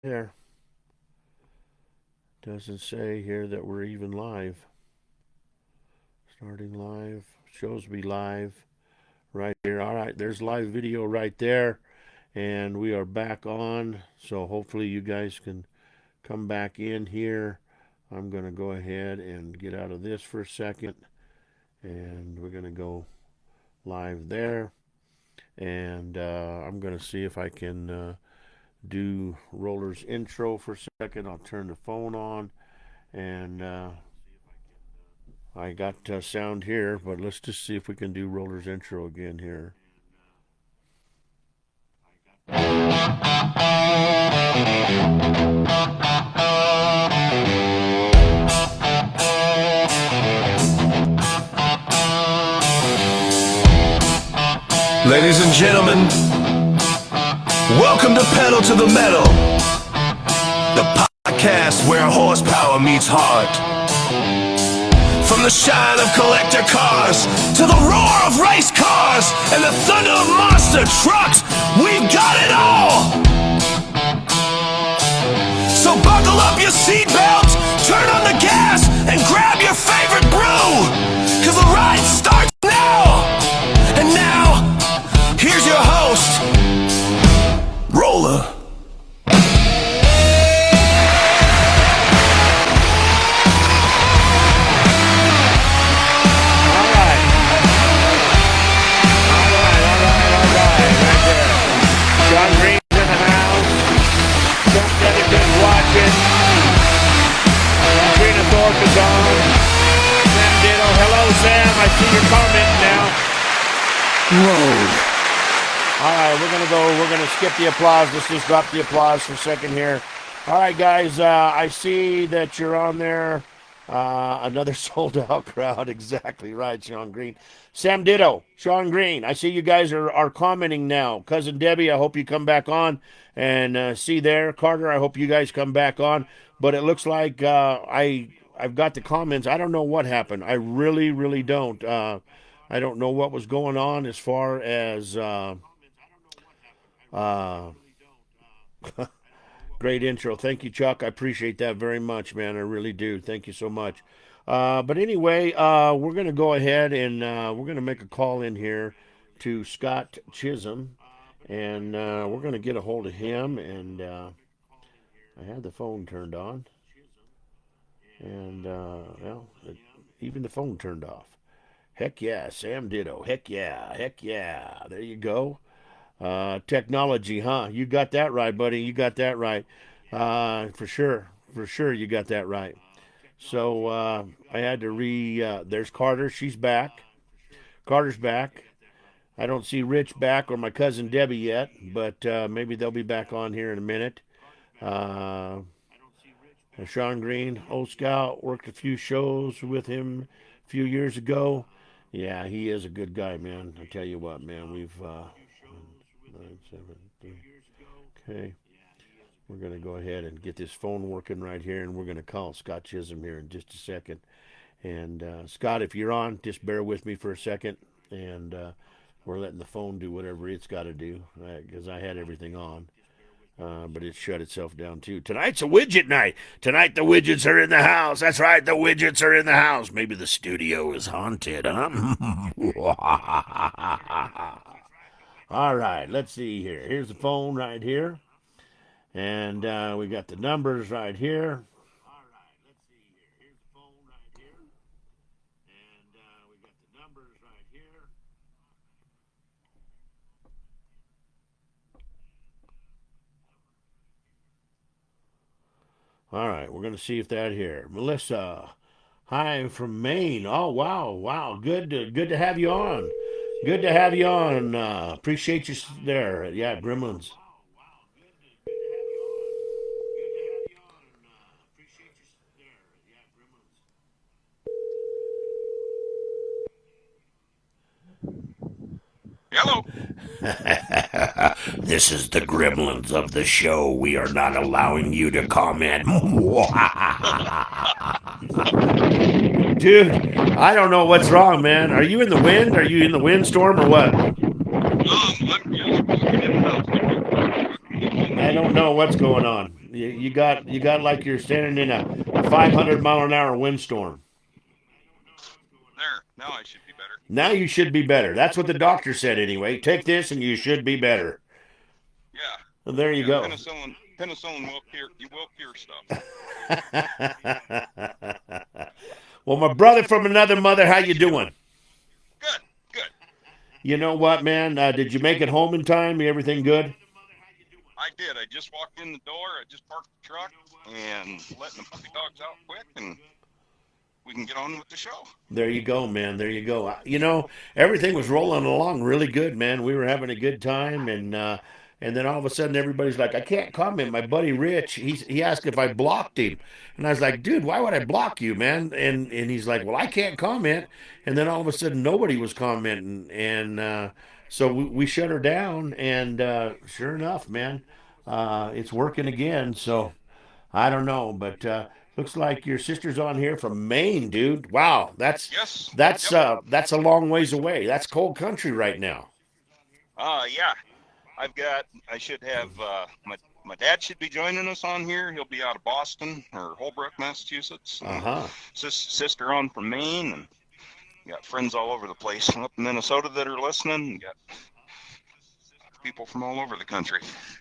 There. Doesn't say here that we're even live. Starting live. Shows me live right here. All right, there's live video right there. And we are back on. So hopefully you guys can come back in here. I'm going to go ahead and get out of this for a second. And we're going to go live there. And I'm going to see if I can do Roller's intro for a second. I'll turn the phone on. And I got sound here, but let's just see if we can do Roller's intro again here. Ladies and gentlemen, welcome to Pedal to the Metal, the podcast where horsepower meets heart. From the shine of collector cars to the roar of race cars and the thunder of monster trucks, we've got it all. So buckle up your seatbelts, turn on the gas, and grab your favorite brew, 'cause the ride starts now. And now, here's your host, Roller. John Green's in the house. Chuck Dedicant's watching. Trina Thorpe is on. Sam Ditto. Hello, Sam. I see your comment now. Whoa. All right, we're gonna skip the applause. Let's just drop the applause for a second here. All right, guys, I see that you're on there. Another sold out crowd. Exactly right, Sean Green. Sam Ditto, Sean Green. I see you guys are commenting now. Cousin Debbie, I hope you come back on. And see there, Carter, I hope you guys come back on. But it looks like I've got the comments. I don't know what happened. I really, really don't. I don't know what was going on as far as great intro. Thank you, Chuck. I appreciate that very much, man. I really do. Thank you so much. But anyway, we're going to go ahead and we're going to make a call in here to Scott Chisum. And we're going to get a hold of him. And I had the phone turned on. And, even the phone turned off. Heck yeah, Sam Ditto. Heck yeah. Heck yeah. There you go. Technology, huh? You got that right, buddy. You got that right. For sure. For sure, you got that right. So I had to there's Carter. She's back. Carter's back. I don't see Rich back or my cousin Debbie yet, but maybe they'll be back on here in a minute. Sean Green, old scout, worked a few shows with him a few years ago. Yeah, he is a good guy, man. I tell you what, man, we've 973. Okay, we're gonna go ahead and get this phone working right here, and we're gonna call Scott Chisum here in just a second. And Scott, if you're on, just bear with me for a second, and we're letting the phone do whatever it's got to do because I had everything on. But it shut itself down too. Tonight's a widget night. Tonight the widgets are in the house. That's right, the widgets are in the house. Maybe the studio is haunted, huh? All right, let's see here. Here's the phone right here. And we got the numbers right here. All right, we're going to see if that here. Melissa, hi from Maine. Oh, wow, wow. Good to have you on. Good to have you on. Appreciate you there. Yeah, Gremlins. Hello. This is the Gremlins of the show. We are not allowing you to comment. Dude, I don't know what's wrong, man. Are you in the wind? Are you in the windstorm or what? I don't know what's going on. You got like you're standing in a 500-mile-an-hour windstorm. There. Now I should be better. Now you should be better. That's what the doctor said anyway. Take this and you should be better. Yeah. Well, there you Yeah. go. Penicillin will cure. You will cure stuff. Well, my brother from another mother, how you doing? Good. Good. You know what, man? Did you make it home in time? Everything good? I did. I just walked in the door. I just parked the truck and letting the puppy dogs out quick, and we can get on with the show. There you go, man. There you go. Everything was rolling along really good, man. We were having a good time, and then all of a sudden, everybody's like, "I can't comment." My buddy Rich, he asked if I blocked him, and I was like, "Dude, why would I block you, man?" And he's like, "Well, I can't comment." And then all of a sudden, nobody was commenting, and so we shut her down. And sure enough, man, it's working again. So. I don't know, but looks like your sister's on here from Maine, dude. Wow, that's Yes. that's Yep. uh that's a long ways away. That's cold country right now. Yeah. I should have. My dad should be joining us on here. He'll be out of Boston or Holbrook, Massachusetts, and Uh-huh. sister on from Maine, and got friends all over the place up in Minnesota that are listening. Got people from all over the country.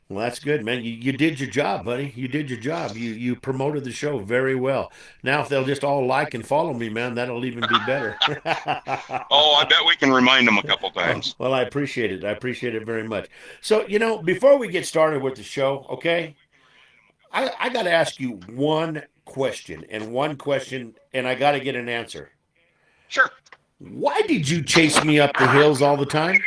Well, that's good, man. You did your job, buddy. You did your job. You promoted the show very well. Now, if they'll just all like and follow me, man, that'll even be better. Oh, I bet we can remind them a couple times. Well, I appreciate it. I appreciate it very much. So, before we get started with the show, okay, I got to ask you one question, and I got to get an answer. Sure. Why did you chase me up the hills all the time?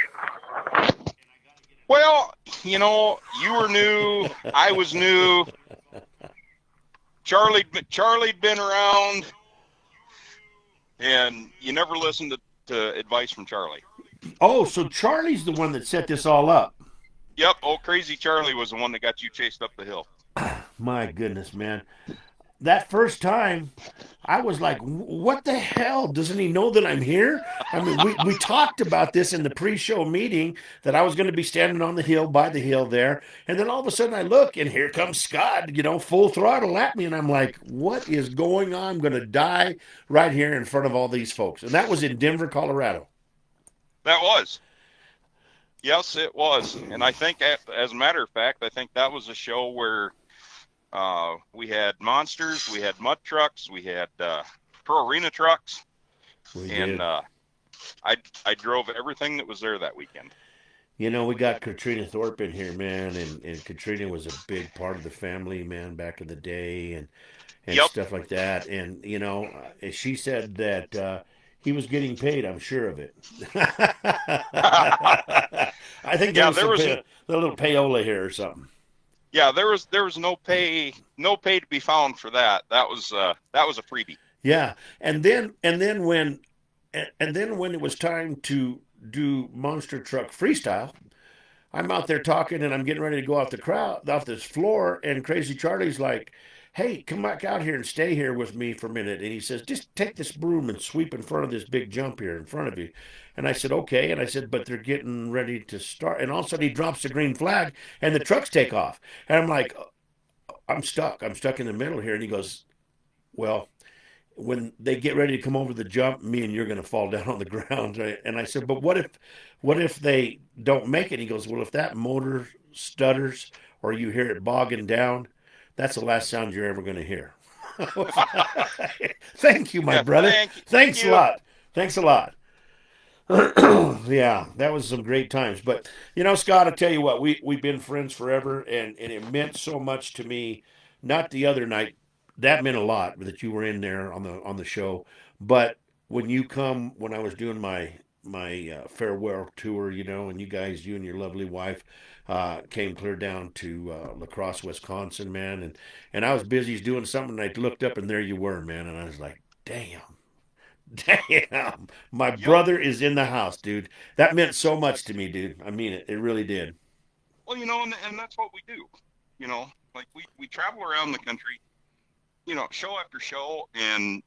Well, you were new. I was new. Charlie'd been around, and you never listened to advice from Charlie. Oh, so Charlie's the one that set this all up. Yep, old crazy Charlie was the one that got you chased up the hill. My goodness, man. That first time, I was like, what the hell? Doesn't he know that I'm here? I mean, we talked about this in the pre show meeting that I was going to be standing on the hill by the hill there. And then all of a sudden I look and here comes Scott, full throttle at me. And I'm like, what is going on? I'm going to die right here in front of all these folks. And that was in Denver, Colorado. That was. Yes, it was. And I think, as a matter of fact, I think that was a show where we had monsters, we had mud trucks, we had pro arena trucks, We and did. I drove everything that was there that weekend. We got Katrina Thorpe in here, man, and Katrina was a big part of the family, man, back in the day, and Yep. stuff like that. And she said that he was getting paid. I'm sure of it. I think there Yeah, was there some was a little payola here or something. yeah, there was no pay to be found for that. That was a freebie. Yeah, and then when it was time to do monster truck freestyle, I'm out there talking and I'm getting ready to go off this floor, and Crazy Charlie's like, "Hey, come back out here and stay here with me for a minute." And he says, "Just take this broom and sweep in front of this big jump here in front of you." And I said, "Okay." And I said, "But they're getting ready to start." And all of a sudden he drops the green flag and the trucks take off. And I'm like, "I'm stuck. I'm stuck in the middle here." And he goes, "Well, when they get ready to come over the jump, me and you're going to fall down on the ground." Right? And I said, "But what if they don't make it?" He goes, "Well, if that motor stutters or you hear it bogging down, that's the last sound you're ever going to hear." Thank you, my Yeah, brother. thank Thanks a you. lot. Thanks a lot. Yeah, that was some great times. But Scott, I tell you what, we've been friends forever, and it meant so much to me. Not the other night, that meant a lot that you were in there on the show. But when I was doing my farewell tour, and you and your lovely wife came clear down to La Crosse, Wisconsin, man, and I was busy doing something, and I looked up, and there you were, man, and I was like, damn. Damn, my Yep. brother is in the house, dude. That meant so much to me, dude. I mean it. It really did. Well, and that's what we do. Like we travel around the country, show after show, and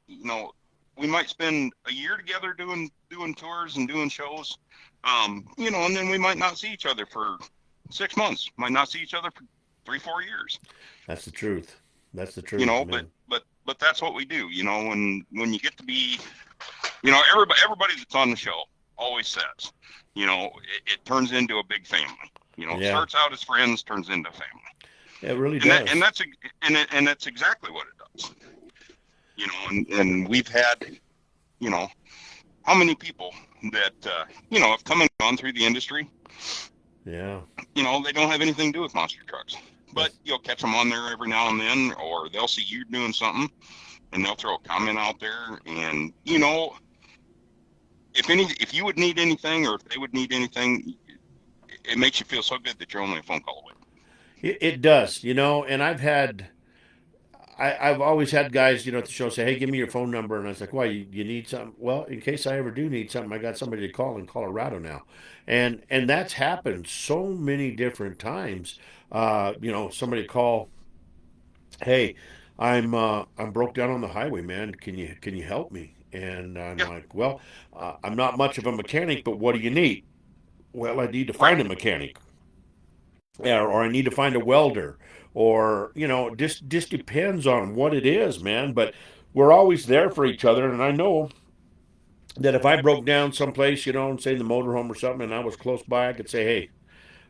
we might spend a year together doing tours and doing shows, and then we might not see each other for 6 months. Might not see each other for 3-4 years. That's the truth. That's the You truth, know, man. but that's what we do. You know, when you get to be, everybody that's on the show always says, it turns into a big family. It Yeah, starts out as friends, turns into family, it really and that and does. that's and that's exactly what it does. And we've had, you know, how many people that have come and gone through the industry. Yeah, They don't have anything to do with monster trucks, but that's you'll catch them on there every now and then, or they'll see you doing something and they'll throw a comment out there. And if you would need anything, or if they would need anything, it makes you feel so good that you're only a phone call away. it does, and I've always had guys, at the show say, "Hey, give me your phone number," and I was like, "Why? You need something?" Well, in case I ever do need something, I got somebody to call in Colorado now, and that's happened so many different times. Somebody call, "Hey, I'm broke down on the highway, man. Can you help me?" And I'm Yeah, like, "Well, I'm not much of a mechanic, but what do you need?" Well, I need to right. find a mechanic, or I need to find a welder, or just depends on what it is, man. But we're always there for each other, and I know that if I broke down someplace, and say in the motorhome or something, and I was close by, I could say, "Hey,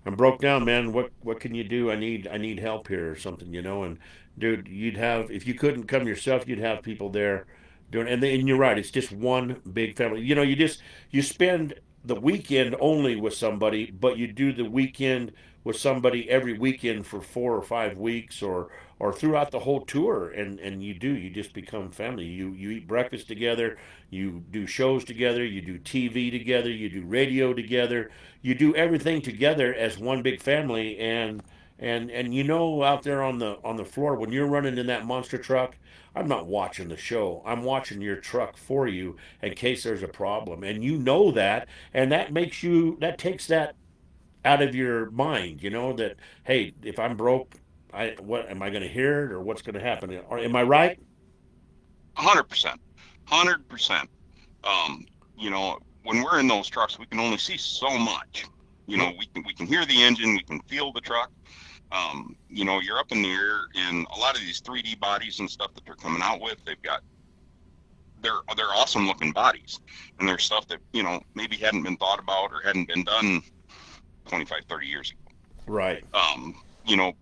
I'm broke down, man. What can you do? I need help here or something, And dude, you'd have, if you couldn't come yourself, you'd have people there doing. And you're right. It's just one big family. You spend the weekend only with somebody, but you do the weekend with somebody every weekend for 4 or 5 weeks, or throughout the whole tour, and you just become family. You eat breakfast together, you do shows together, you do TV together, you do radio together, you do everything together as one big family. And out there on the floor when you're running in that monster truck, I'm not watching the show, I'm watching your truck for you in case there's a problem, and that, and that takes that out of your mind, that, hey, if I'm broke, what am I going to hear it, or what's going to happen, or am I right? 100%, 100%. Um, when we're in those trucks, we can only see so much. Nope. We can hear the engine, we can feel the truck. You're up in the air, and a lot of these 3D bodies and stuff that they're coming out with, they're awesome looking bodies, and there's stuff that maybe hadn't been thought about or hadn't been done 25, 30 years Right. ago.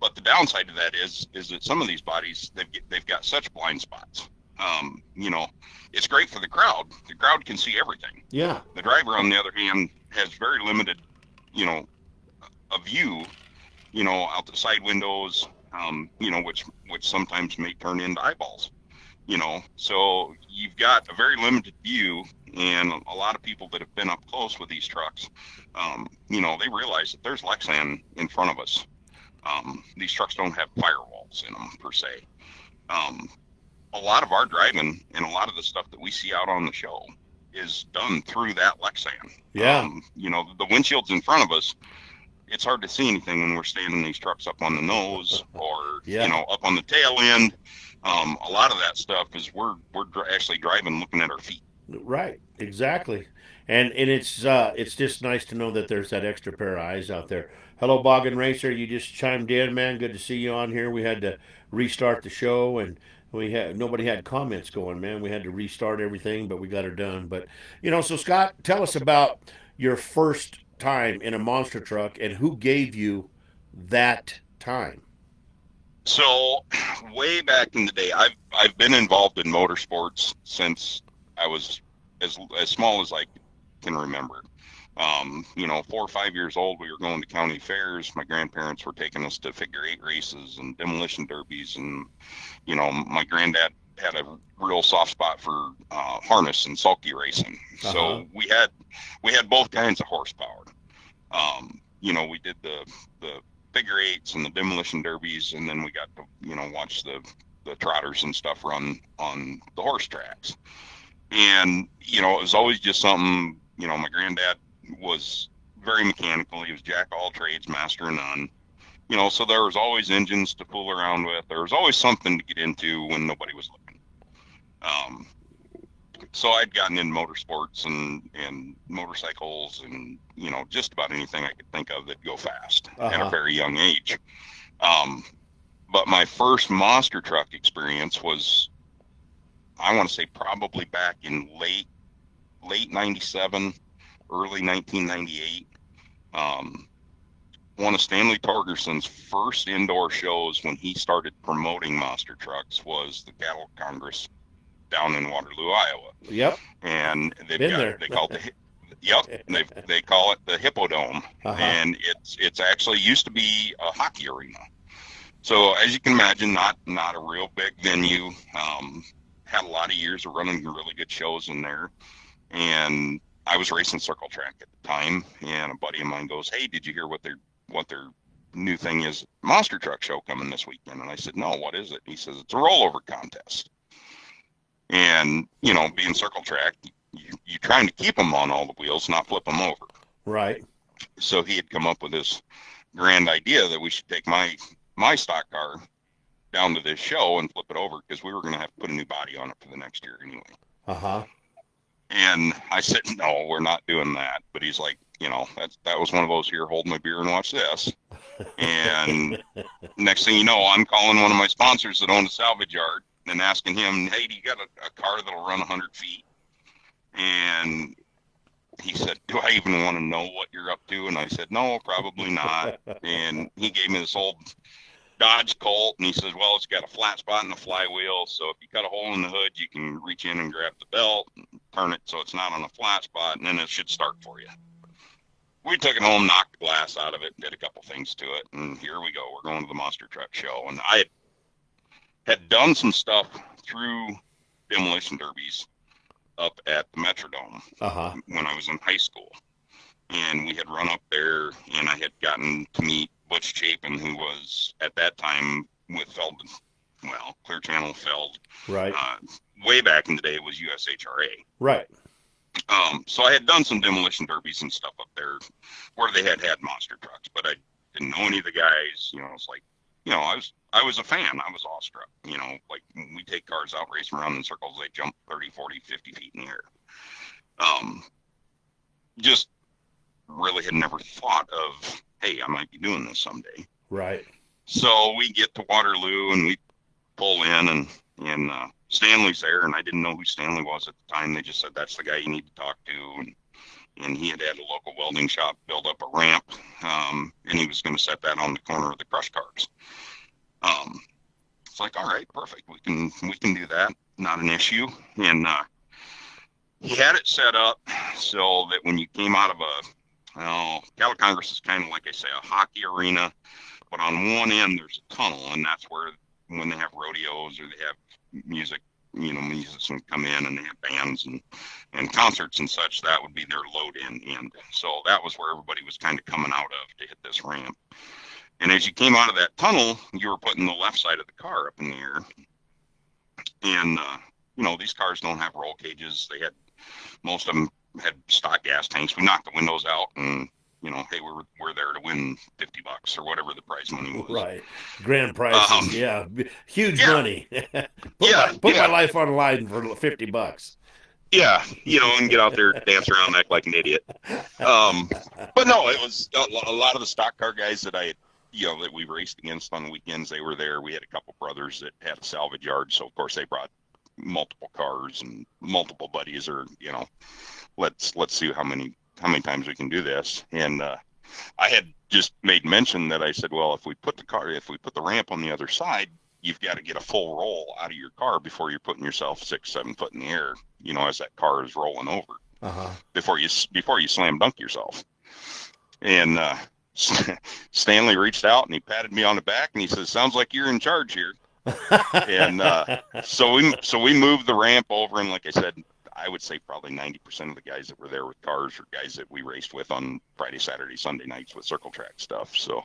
But the downside to that is that some of these bodies, they've got such blind spots. Um, you know, it's great for the crowd. The crowd can see everything. Yeah. The driver, on the other hand, has very limited, you know, a view, out the side windows, which sometimes may turn into eyeballs. So you've got a very limited view, and a lot of people that have been up close with these trucks, they realize that there's Lexan in front of us. These trucks don't have firewalls in them per se. Um, a lot of our driving and a lot of the stuff that we see out on the show is done through that Lexan. Yeah. The windshields in front of us, it's hard to see anything when we're standing these trucks up on the nose, or Yeah. up on the tail end. A lot of that stuff is we're actually driving looking at our feet. Right, exactly. And it's just nice to know that there's that extra pair of eyes out there. Hello, Boggin Racer. You just chimed in, man. Good to see you on here. We had to restart the show, and we had nobody had comments going, man. We had to restart everything, but we got her done. But so Scott, tell us about your first time in a monster truck and who gave you that time. So way back in the day, I've been involved in motorsports since I was as small as I can remember. 4 or 5 years old, we were going to county fairs. My grandparents were taking us to figure 8 races and demolition derbies, and my granddad had a real soft spot for harness and sulky racing. Uh huh. So we had both kinds of horsepower. We did the figure eights and the demolition derbies, and then we got to watch the trotters and stuff run on the horse tracks. And it was always just something. My granddad was very mechanical. He was jack of all trades, master of none. So there was always engines to fool around with. There was always something to get into when nobody was looking. Um, So I'd gotten in motorsports and motorcycles and, just about anything I could think of that'd go fast at a Uh-huh. very young age. Um, but my first monster truck experience was, I want to say, probably back in late 97, early 1998. Um, One of Stanley Torgerson's first indoor shows when he started promoting monster trucks was the Cattle Congress down in Waterloo, Iowa. Yep. And Been there. they call it yep, they call it the Hippodome. Uh-huh. And it's actually used to be a hockey arena. So as you can imagine, not a real big venue. Had a lot of years of running really good shows in there. And I was racing circle track at the time, and a buddy of mine goes, "Hey, did you hear what their new thing is? Monster truck show coming this weekend?" And I said, "No, what is it?" He says, "It's a rollover contest." And being circle track, you're trying to keep them on all the wheels, not flip them over. Right. So he had come up with this grand idea that we should take my stock car down to this show and flip it over because we were going to have to put a new body on it for the next year anyway. Uh-huh. And I said, "No, we're not doing that." But he's like, that was one of those, "Here, hold my beer and watch this." And next thing you know, I'm calling one of my sponsors that owned a salvage yard and asking him, "Hey, do you got a car that'll run 100 feet?" And he said, "Do I even want to know what you're up to?" And I said, "No, probably not." And he gave me this old Dodge Colt, and he says, "Well, it's got a flat spot and a flywheel, so if you cut a hole in the hood, you can reach in and grab the belt, and turn it so it's not on a flat spot, and then it should start for you." We took it home, knocked the glass out of it, did a couple things to it, and here we go. We're going to the Monster Truck Show. And I had done some stuff through demolition derbies up at the Metrodome Uh-huh. when I was in high school. And we had run up there, and I had gotten to meet Butch Chapin, who was at that time with Feld, Clear Channel Feld. Right. Way back in the day, it was USHRA. Right. So I had done some demolition derbies and stuff up there where they had monster trucks, but I didn't know any of the guys. It's like, I was a fan. I was awestruck. Like we take cars out racing around in circles, they jump 30, 40, 50 feet in the air. Just really had never thought of, hey, I might be doing this someday. Right. So we get to Waterloo and we pull in, and Stanley's there, and I didn't know who Stanley was at the time. They just said, "That's the guy you need to talk to." And he had a local welding shop build up a ramp, and he was going to set that on the corner of the crush cars. It's like, all right, perfect. We can do that. Not an issue. And he had it set up so that when you came out of Cattle Congress is kind of like I say, a hockey arena, but on one end there's a tunnel, and that's where when they have rodeos or they have music, musicians come in and they have bands and concerts and such, that would be their load in end. So that was where everybody was kind of coming out of to hit this ramp. And as you came out of that tunnel, you were putting the left side of the car up in the air. And, these cars don't have roll cages. Most of them had stock gas tanks. We knocked the windows out and, hey, we're there to win $50 or whatever the prize money was. Right. Grand prizes. Yeah. Huge yeah. money. Put my life on the line for $50. Yeah. And get out there, dance around, act like an idiot. But no, it was a lot of the stock car guys that that we raced against on the weekends. They were there. We had a couple brothers that had a salvage yard. So of course they brought multiple cars and multiple buddies, or, let's see how many times we can do this. And I had just made mention that I said, well, if we put the ramp on the other side, you've got to get a full roll out of your car before you're putting yourself 6-7 foot in the air, as that car is rolling over. Uh-huh. Before you slam dunk yourself. And Stanley reached out and he patted me on the back and he says, "Sounds like you're in charge here." And so we moved the ramp over, and like I said, I would say probably 90% of the guys that were there with cars are guys that we raced with on Friday, Saturday, Sunday nights with circle track stuff. So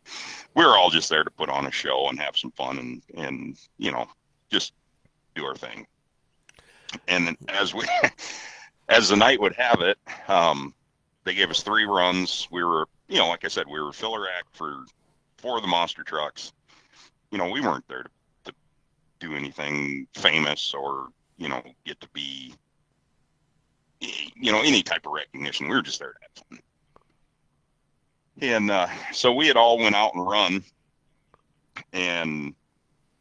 we were all just there to put on a show and have some fun and just do our thing. And then as the night would have it, they gave us 3 runs. We were, like I said, we were filler act for 4 of the monster trucks. We weren't there to do anything famous or, get to be any type of recognition. We were just there to have fun. And so we had all went out and run, and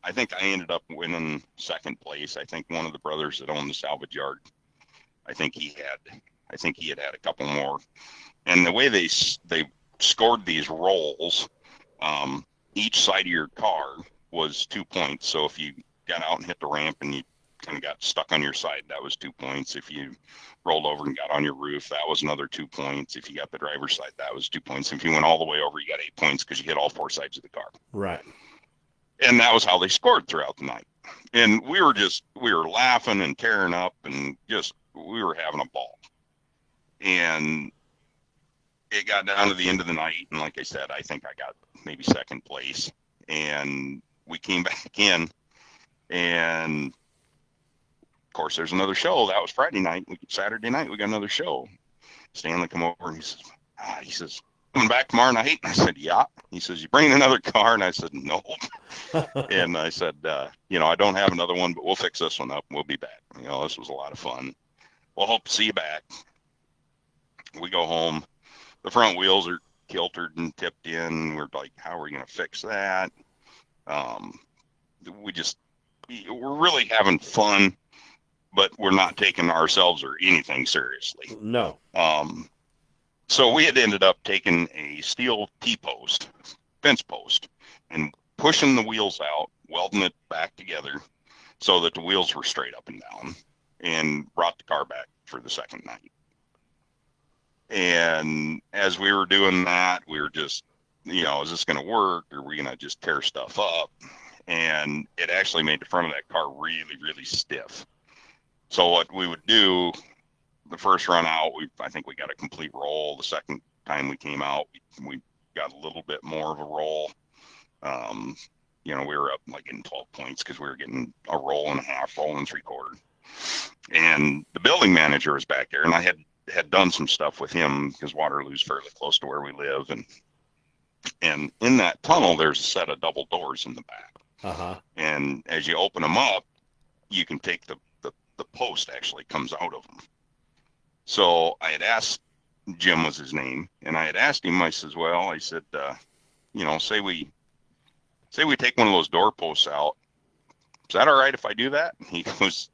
I think I ended up winning second place. I think one of the brothers that owned the salvage yard, I think he had a couple more. And the way they scored these rolls, each side of your car was 2 points. So if you got out and hit the ramp and you kind of got stuck on your side, that was 2 points. If you rolled over and got on your roof, that was another 2 points. If you got the driver's side, that was 2 points. If you went all the way over, you got 8 points because you hit all four sides of the car. Right. And that was how they scored throughout the night. And we were laughing and tearing up, and we were having a ball. And it got down to the end of the night, and like I said, I think I got maybe second place. And we came back in, and of course, there's another show. That was Friday night. Saturday night, we got another show. Stanley come over, and he says, coming back tomorrow night? I said, yeah. He says, you bringing another car? And I said, no. And I said, I don't have another one, but we'll fix this one up. We'll be back. This was a lot of fun. We'll hope to see you back. We go home. The front wheels are kiltered and tipped in. We're like, how are we going to fix that? We're really having fun, but we're not taking ourselves or anything seriously. No. So we had ended up taking a steel T-post, fence post, and pushing the wheels out, welding it back together so that the wheels were straight up and down, and brought the car back for the second night. And as we were doing that, we were just, is this going to work? Or are we going to just tear stuff up? And it actually made the front of that car really, really stiff. So what we would do, the first run out, I think we got a complete roll. The second time we came out, we got a little bit more of a roll. We were up like getting 12 points because we were getting a roll and a half, roll and 3/4. And the building manager was back there, and I had done some stuff with him because Waterloo's fairly close to where we live. And in that tunnel, there's a set of double doors in the back. Uh-huh. And as you open them up, you can take the post actually comes out of them. So I had asked, Jim was his name, and I had asked him, I said, say we take one of those door posts out. Is that all right if I do that? He goes,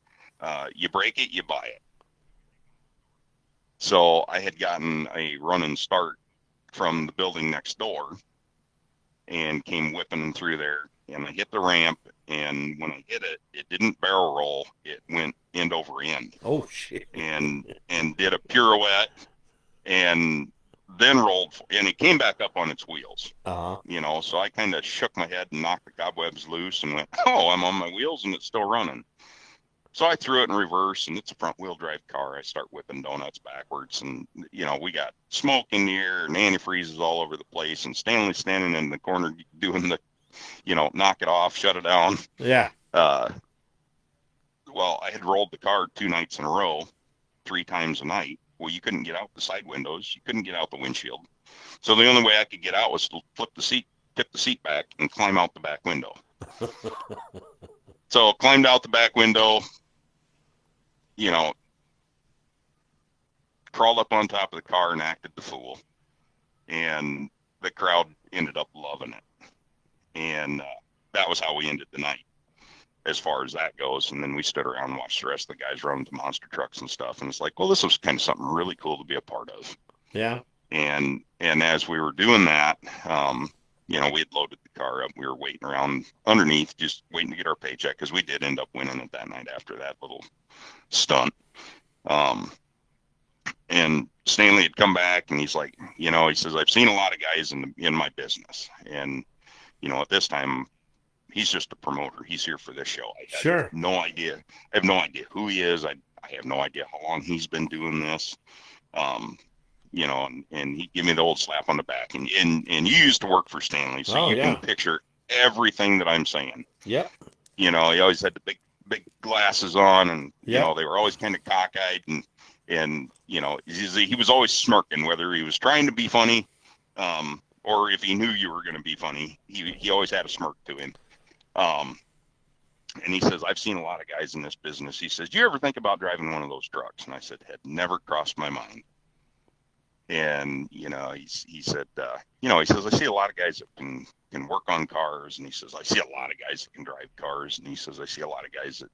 you break it, you buy it. So I had gotten a run and start from the building next door and came whipping through there, and I hit the ramp, and when I hit it, it didn't barrel roll. It went end over end. Oh, shit. And did a pirouette, and then rolled, and it came back up on its wheels. Uh-huh. So I kind of shook my head and knocked the cobwebs loose and went, oh, I'm on my wheels, and it's still running. So I threw it in reverse, and it's a front-wheel drive car. I start whipping donuts backwards, and, we got smoke in the air and antifreezes all over the place, and Stanley standing in the corner doing the, knock it off, shut it down. Yeah. Well, I had rolled the car 2 nights in a row, 3 times a night. Well, you couldn't get out the side windows. You couldn't get out the windshield. So the only way I could get out was to tip the seat back, and climb out the back window. So climbed out the back window, crawled up on top of the car and acted the fool. And the crowd ended up loving it. And that was how we ended the night as far as that goes. And then we stood around and watched the rest of the guys run the monster trucks and stuff. And it's like, well, this was kind of something really cool to be a part of. Yeah. And as we were doing that, we had loaded the car up. We were waiting around underneath, just waiting to get our paycheck, because we did end up winning it that night after that little stunt. And Stanley had come back, and he's like, he says, I've seen a lot of guys in my business. And, at this time, he's just a promoter. He's here for this show. I have no idea. I have no idea who he is. I have no idea how long he's been doing this. And he gave me the old slap on the back. And you used to work for Stanley, so can picture everything that I'm saying. Yep. He always had the big glasses on, and they were always kind of cockeyed, and he was always smirking, whether he was trying to be funny, or if he knew you were going to be funny. He always had a smirk to him. And he says, I've seen a lot of guys in this business. He says, do you ever think about driving one of those trucks? And I said, had never crossed my mind. And, he said, he says, I see a lot of guys that can work on cars. And he says, I see a lot of guys that can drive cars. And he says, I see a lot of guys that,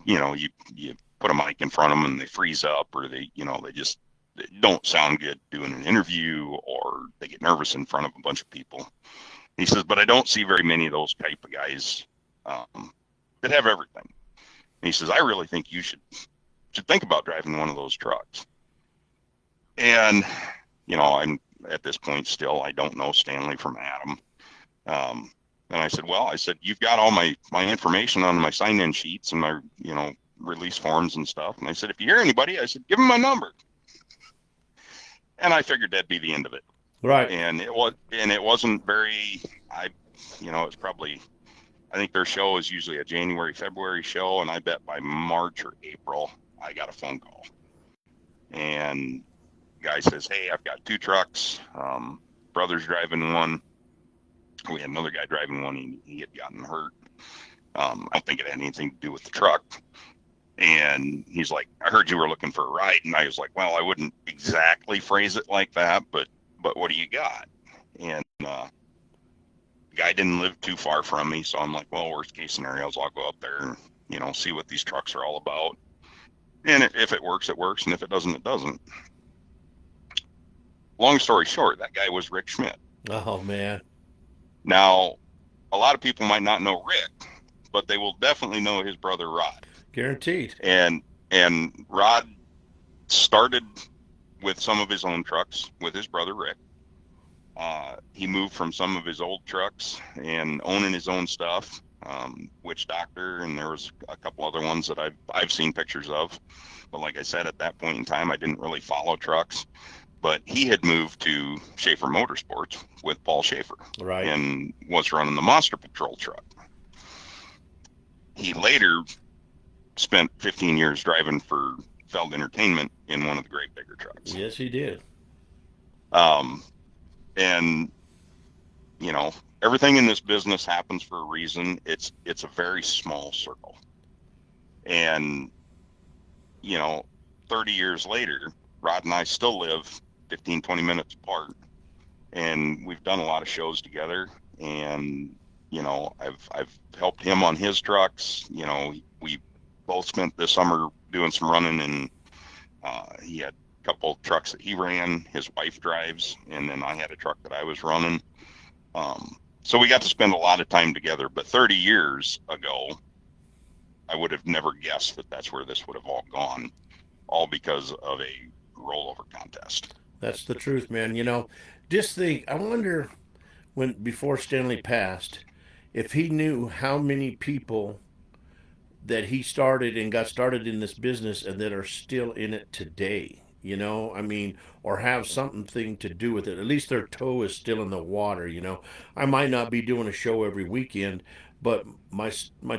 you put a mic in front of them and they freeze up, or they don't sound good doing an interview, or they get nervous in front of a bunch of people. He says, but I don't see very many of those type of guys that have everything. And he says, I really think you should think about driving one of those trucks. And, I'm at this point still, I don't know Stanley from Adam. And I said, you've got all my information on my sign-in sheets and my, release forms and stuff. And I said, if you hear anybody, I said, give them my number. And I figured that'd be the end of it. Right. And it wasn't very, it's probably, I think their show is usually a January, February show. And I bet by March or April, I got a phone call. And the guy says, hey, I've got 2 trucks. Brother's driving one. We had another guy driving one. He had gotten hurt. I don't think it had anything to do with the truck. And he's like, I heard you were looking for a ride. And I was like, well, I wouldn't exactly phrase it like that, but what do you got? And the guy didn't live too far from me. So I'm like, well, worst case scenarios, I'll go up there and, see what these trucks are all about. And if it works, it works. And if it doesn't, it doesn't. Long story short, that guy was Rick Schmidt. Oh, man. Now, a lot of people might not know Rick, but they will definitely know his brother Rod. Guaranteed. And Rod started with some of his own trucks with his brother Rick. He moved from some of his old trucks and owning his own stuff, Witch Doctor, and there was a couple other ones that I've seen pictures of. But like I said, at that point in time, I didn't really follow trucks. But he had moved to Schaefer Motorsports with Paul Schaefer, Right. And was running the Monster Patrol truck. He later spent 15 years driving for Feld Entertainment in one of the Great Bigger trucks. Yes, he did. And everything in this business happens for a reason. It's a very small circle. And 30 years later, Rod and I still live 15, 20 minutes apart, and we've done a lot of shows together. And I've helped him on his trucks. We both spent this summer doing some running, and he had a couple of trucks that he ran, his wife drives, and then I had a truck that I was running. So we got to spend a lot of time together. But 30 years ago, I would have never guessed that that's where this would have all gone, all because of a rollover contest. That's the truth, man. Just think, I wonder before Stanley passed, if he knew how many people that he started and got started in this business and that are still in it today. Or have something to do with it. At least their toe is still in the water. I might not be doing a show every weekend, but my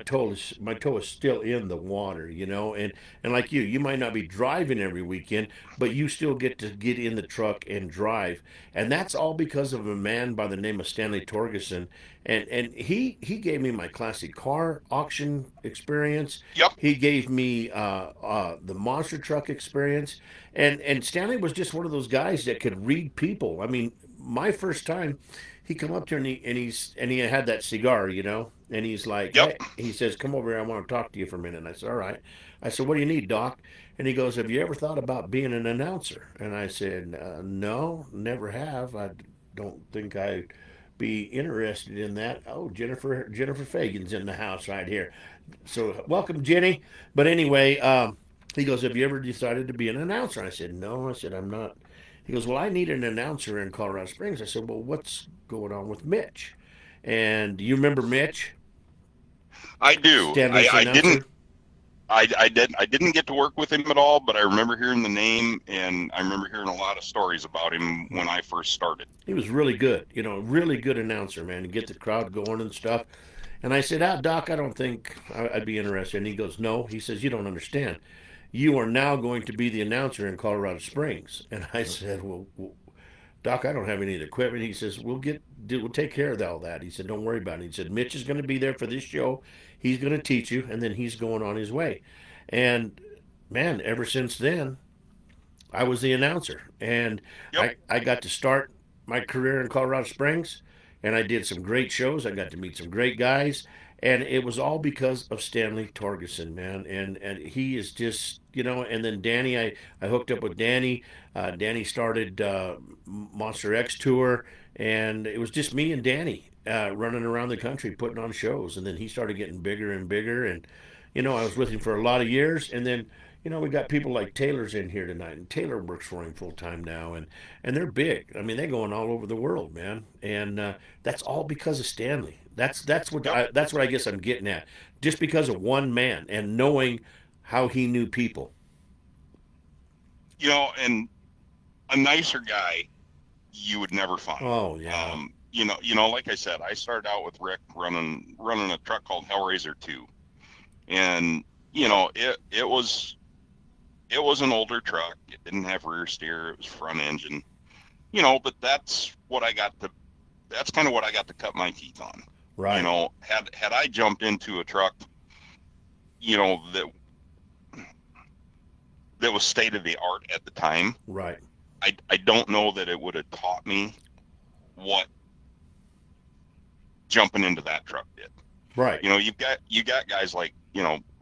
toe is still in the water. And like you might not be driving every weekend, but you still get to get in the truck and drive. And that's all because of a man by the name of Stanley Torgerson. And he gave me my classic car auction experience. Yep. He gave me the monster truck experience. And Stanley was just one of those guys that could read people. I mean, my first time, he come up to me and he had that cigar, and he's like, Yep. hey, he says, come over here, I want to talk to you for a minute. And I said, all right. I said, what do you need, Doc? And he goes, have you ever thought about being an announcer? And I said, no, never have. I don't think I'd be interested in that. Oh, Jennifer Fagan's in the house right here. So welcome, Jenny. But anyway, he goes, have you ever decided to be an announcer? I said, no. I said, I'm not. He goes, well, I need an announcer in Colorado Springs. I said, well, what's going on with Mitch? And do you remember Mitch? I do. Stanley's I announcer? didn't. I didn't get to work with him at all, but I remember hearing the name, and I remember hearing a lot of stories about him when I first started. He was really good, really good announcer, man, to get the crowd going and stuff. And I said, Doc, I don't think I'd be interested. And he goes, no. He says, you don't understand. You are now going to be the announcer in Colorado Springs. And I said, well, Doc, I don't have any of the equipment. He says, we'll take care of all that. He said, don't worry about it. He said, Mitch is going to be there for this show. He's going to teach you, and then he's going on his way. And man, ever since then, I was the announcer, and Yep. I got to start my career in Colorado Springs, and I did some great shows. I got to meet some great guys, and it was all because of Stanley Torgerson, man. And he is just, and then Danny, I hooked up with Danny. Danny started Monster X Tour, and it was just me and Danny running around the country putting on shows, and then he started getting bigger and bigger, and I was with him for a lot of years, and then we got people like Taylor's in here tonight, and Taylor works for him full time now, and they're big. I mean, they're going all over the world, man, and that's all because of Stanley. Yep. That's what I guess I'm getting at. Just because of one man and knowing how he knew people. And a nicer guy you would never find. Oh yeah, Like I said, I started out with Rick running a truck called Hellraiser 2, and it was an older truck. It didn't have rear steer. It was front engine. But that's kind of what I got to cut my teeth on. right, Had I jumped into a truck, that was state of the art at the time, right, I don't know that it would have taught me what jumping into that truck did. right, You got guys like,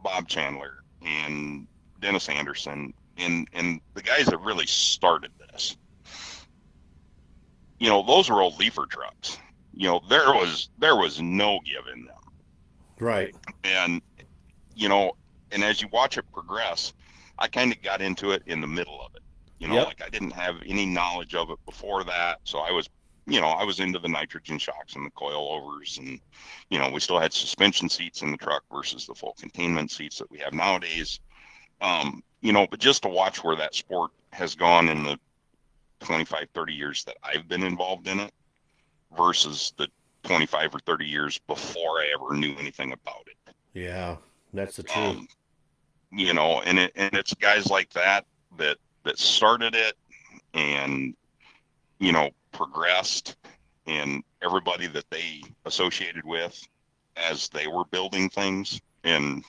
Bob Chandler and Dennis Anderson and the guys that really started this. Those were old leafer trucks. There was no give in them. right. And you know, and as you watch it progress, I kind of got into it in the middle of it. Yep, Like I didn't have any knowledge of it before that, so I was into the nitrogen shocks and the coilovers, and we still had suspension seats in the truck versus the full containment seats that we have nowadays. But just to watch where that sport has gone in the 25, 30 years that I've been involved in it versus the 25 or 30 years before I ever knew anything about it. yeah. That's the truth. Um, and it's guys like that started it and progressed, and everybody that they associated with as they were building things and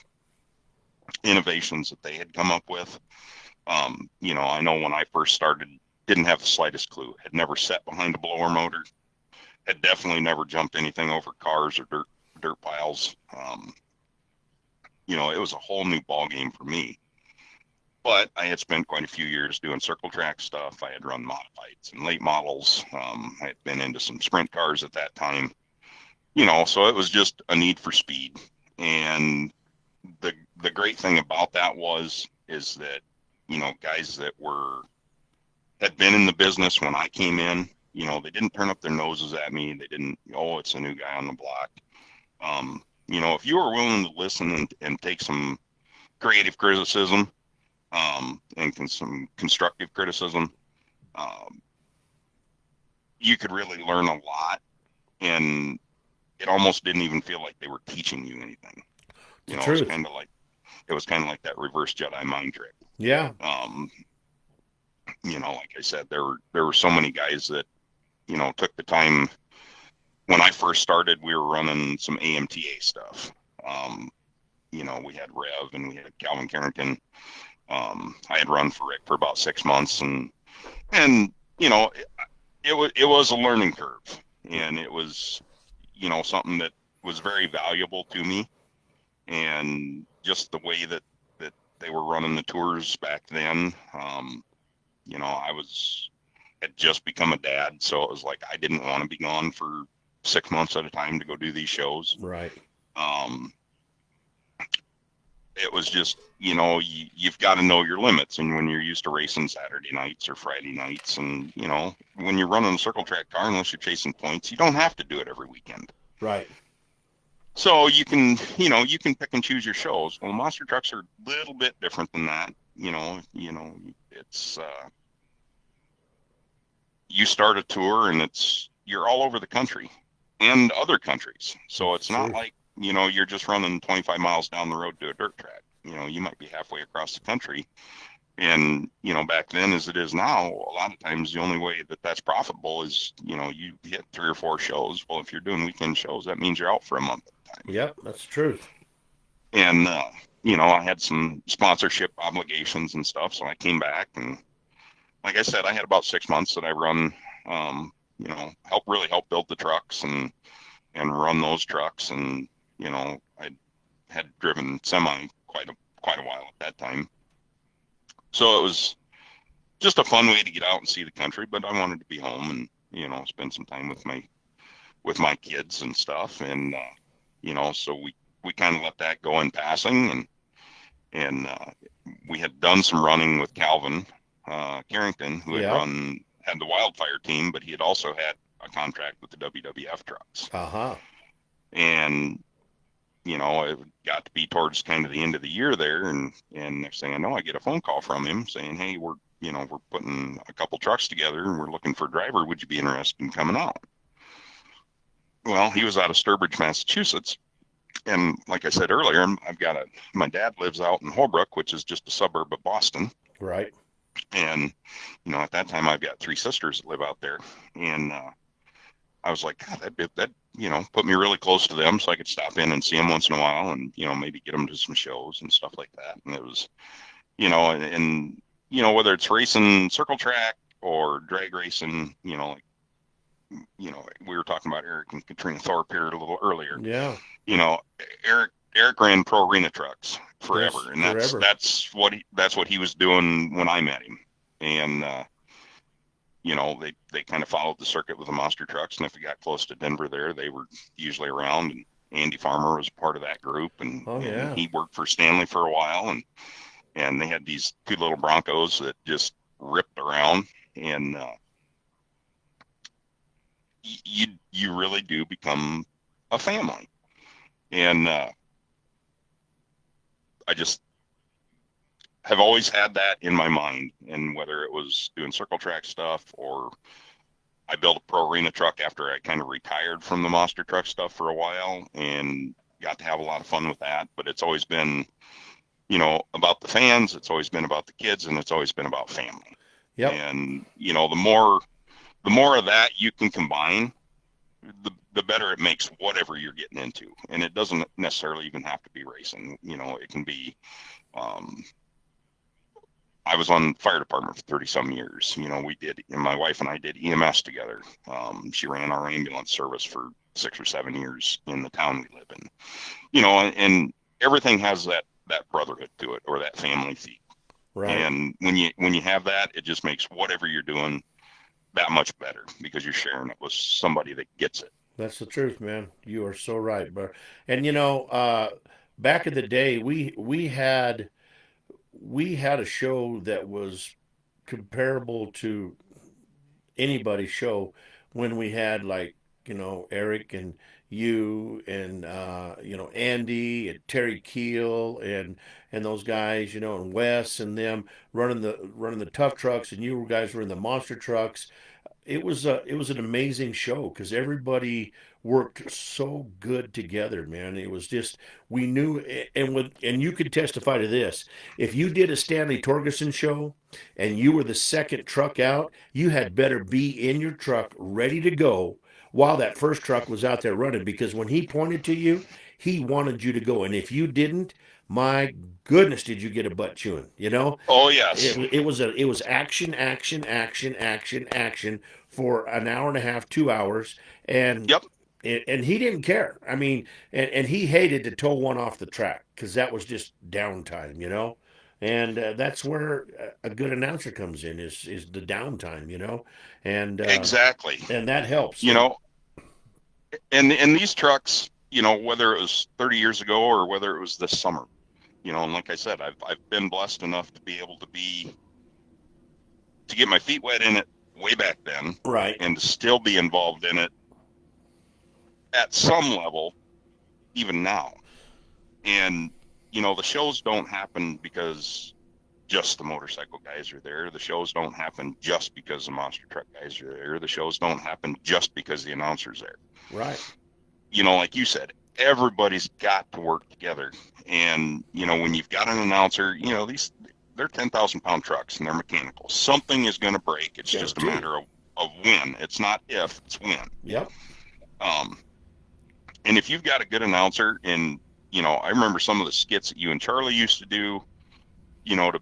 innovations that they had come up with. I know when I first started, didn't have the slightest clue, had never sat behind a blower motor, had definitely never jumped anything over cars or dirt piles. It was a whole new ball game for me. But I had spent quite a few years doing circle track stuff. I had run modifieds and late models. I had been into some sprint cars at that time. So it was just a need for speed. And the great thing about that is that guys that had been in the business when I came in, they didn't turn up their noses at me. They didn't, oh, it's a new guy on the block. If you were willing to listen and take some creative criticism, and some constructive criticism, you could really learn a lot, and it almost didn't even feel like they were teaching you anything. The It was truth. kind of like that reverse Jedi mind trick. Yeah, Um, like I said, there were so many guys that took the time. When I first started, we were running some AMTA stuff. We had Rev and we had Calvin Carrington. I had run for Rick for about 6 months, and it was a learning curve, and it was something that was very valuable to me, and just the way that they were running the tours back then. I had just become a dad, so it was like I didn't want to be gone for 6 months at a time to go do these shows. right. Um, it was just, you've got to know your limits. And when you're used to racing Saturday nights or Friday nights, and, when you're running a circle track car, unless you're chasing points, you don't have to do it every weekend. Right. So you can pick and choose your shows. Well, monster trucks are a little bit different than that. It's, you start a tour and you're all over the country and other countries. So it's not Sure. like, you're just running 25 miles down the road to a dirt track. You might be halfway across the country And, back then as it is now, a lot of times the only way that that's profitable is, you hit 3 or 4 shows. Well, if you're doing weekend shows, that means you're out for a month at a time. Yep, that's the truth. And, I had some sponsorship obligations and stuff. So I came back, and like I said, I had about 6 months that I run, really help build the trucks and run those trucks. And, I had driven semi quite a while at that time. So it was just a fun way to get out and see the country, but I wanted to be home and, spend some time with my kids and stuff. And, so we kind of let that go in passing, and we had done some running with Calvin Carrington, who Yeah. had the wildfire team, but he had also had a contract with the WWF trucks. Uh-huh. And, it got to be towards kind of the end of the year there. And next thing I know, I get a phone call from him saying, "Hey, we're putting a couple trucks together and we're looking for a driver. Would you be interested in coming out?" Well, he was out of Sturbridge, Massachusetts. And like I said earlier, my dad lives out in Holbrook, which is just a suburb of Boston. Right. And, at that time I've got 3 sisters that live out there. And, I was like, God, that put me really close to them so I could stop in and see them once in a while and, maybe get them to some shows and stuff like that. And it was, and whether it's racing circle track or drag racing, we were talking about Eric and Katrina Thorpe here a little earlier. Yeah. Eric ran pro arena trucks forever, Yes, and forever. that's what he was doing when I met him. And they kind of followed the circuit with the monster trucks, and if we got close to Denver there, they were usually around. And Andy Farmer was part of that group, and, Oh, yeah. and he worked for Stanley for a while, and they had these two little Broncos that just ripped around. And you really do become a family. And I just have always had that in my mind. And whether it was doing circle track stuff, or I built a pro arena truck after I kind of retired from the monster truck stuff for a while and got to have a lot of fun with that. But it's always been, about the fans. It's always been about the kids, and it's always been about family. Yep. And, the more of that you can combine, the better it makes whatever you're getting into. And it doesn't necessarily even have to be racing. It can be, I was on fire department for 30 some years. My wife and I did EMS together. She ran our ambulance service for 6 or 7 years in the town we live in, and everything has that brotherhood to it, or that family feel. Right. And when you have that, it just makes whatever you're doing that much better, because you're sharing it with somebody that gets it. That's the truth, man. You are so right, bro. And back in the day, we had a show that was comparable to anybody's show when we had, like, Eric and you and Andy and Terry Keel and those guys, and Wes and them running the tough trucks, and you guys were in the monster trucks. It was an amazing show because everybody worked so good together, man. It was just, we knew, and you could testify to this. If you did a Stanley Torgerson show and you were the second truck out, you had better be in your truck ready to go while that first truck was out there running, because when he pointed to you, he wanted you to go. And if you didn't, my goodness, did you get a butt chewing? Oh, yes. It was action, action, action, action, action for an hour and a half, 2 hours, and Yep. and he didn't care. I mean, and he hated to tow one off the track because that was just downtime. And that's where a good announcer comes in, is the downtime. And Exactly. and that helps. You know, and these trucks, whether it was 30 years ago or whether it was this summer, and like I said, I've been blessed enough to be able to get my feet wet in it way back then, Right. and to still be involved in it at some level even now. And the shows don't happen because just the motorcycle guys are there. The shows don't happen just because the monster truck guys are there. The shows don't happen just because the announcer's there. Right. Like you said, everybody's got to work together. And when you've got an announcer, they're 10,000-pound trucks and they're mechanical. Something is going to break. It's just a matter of when. It's not if, it's when. Yep. And if you've got a good announcer, and I remember some of the skits that you and Charlie used to do, to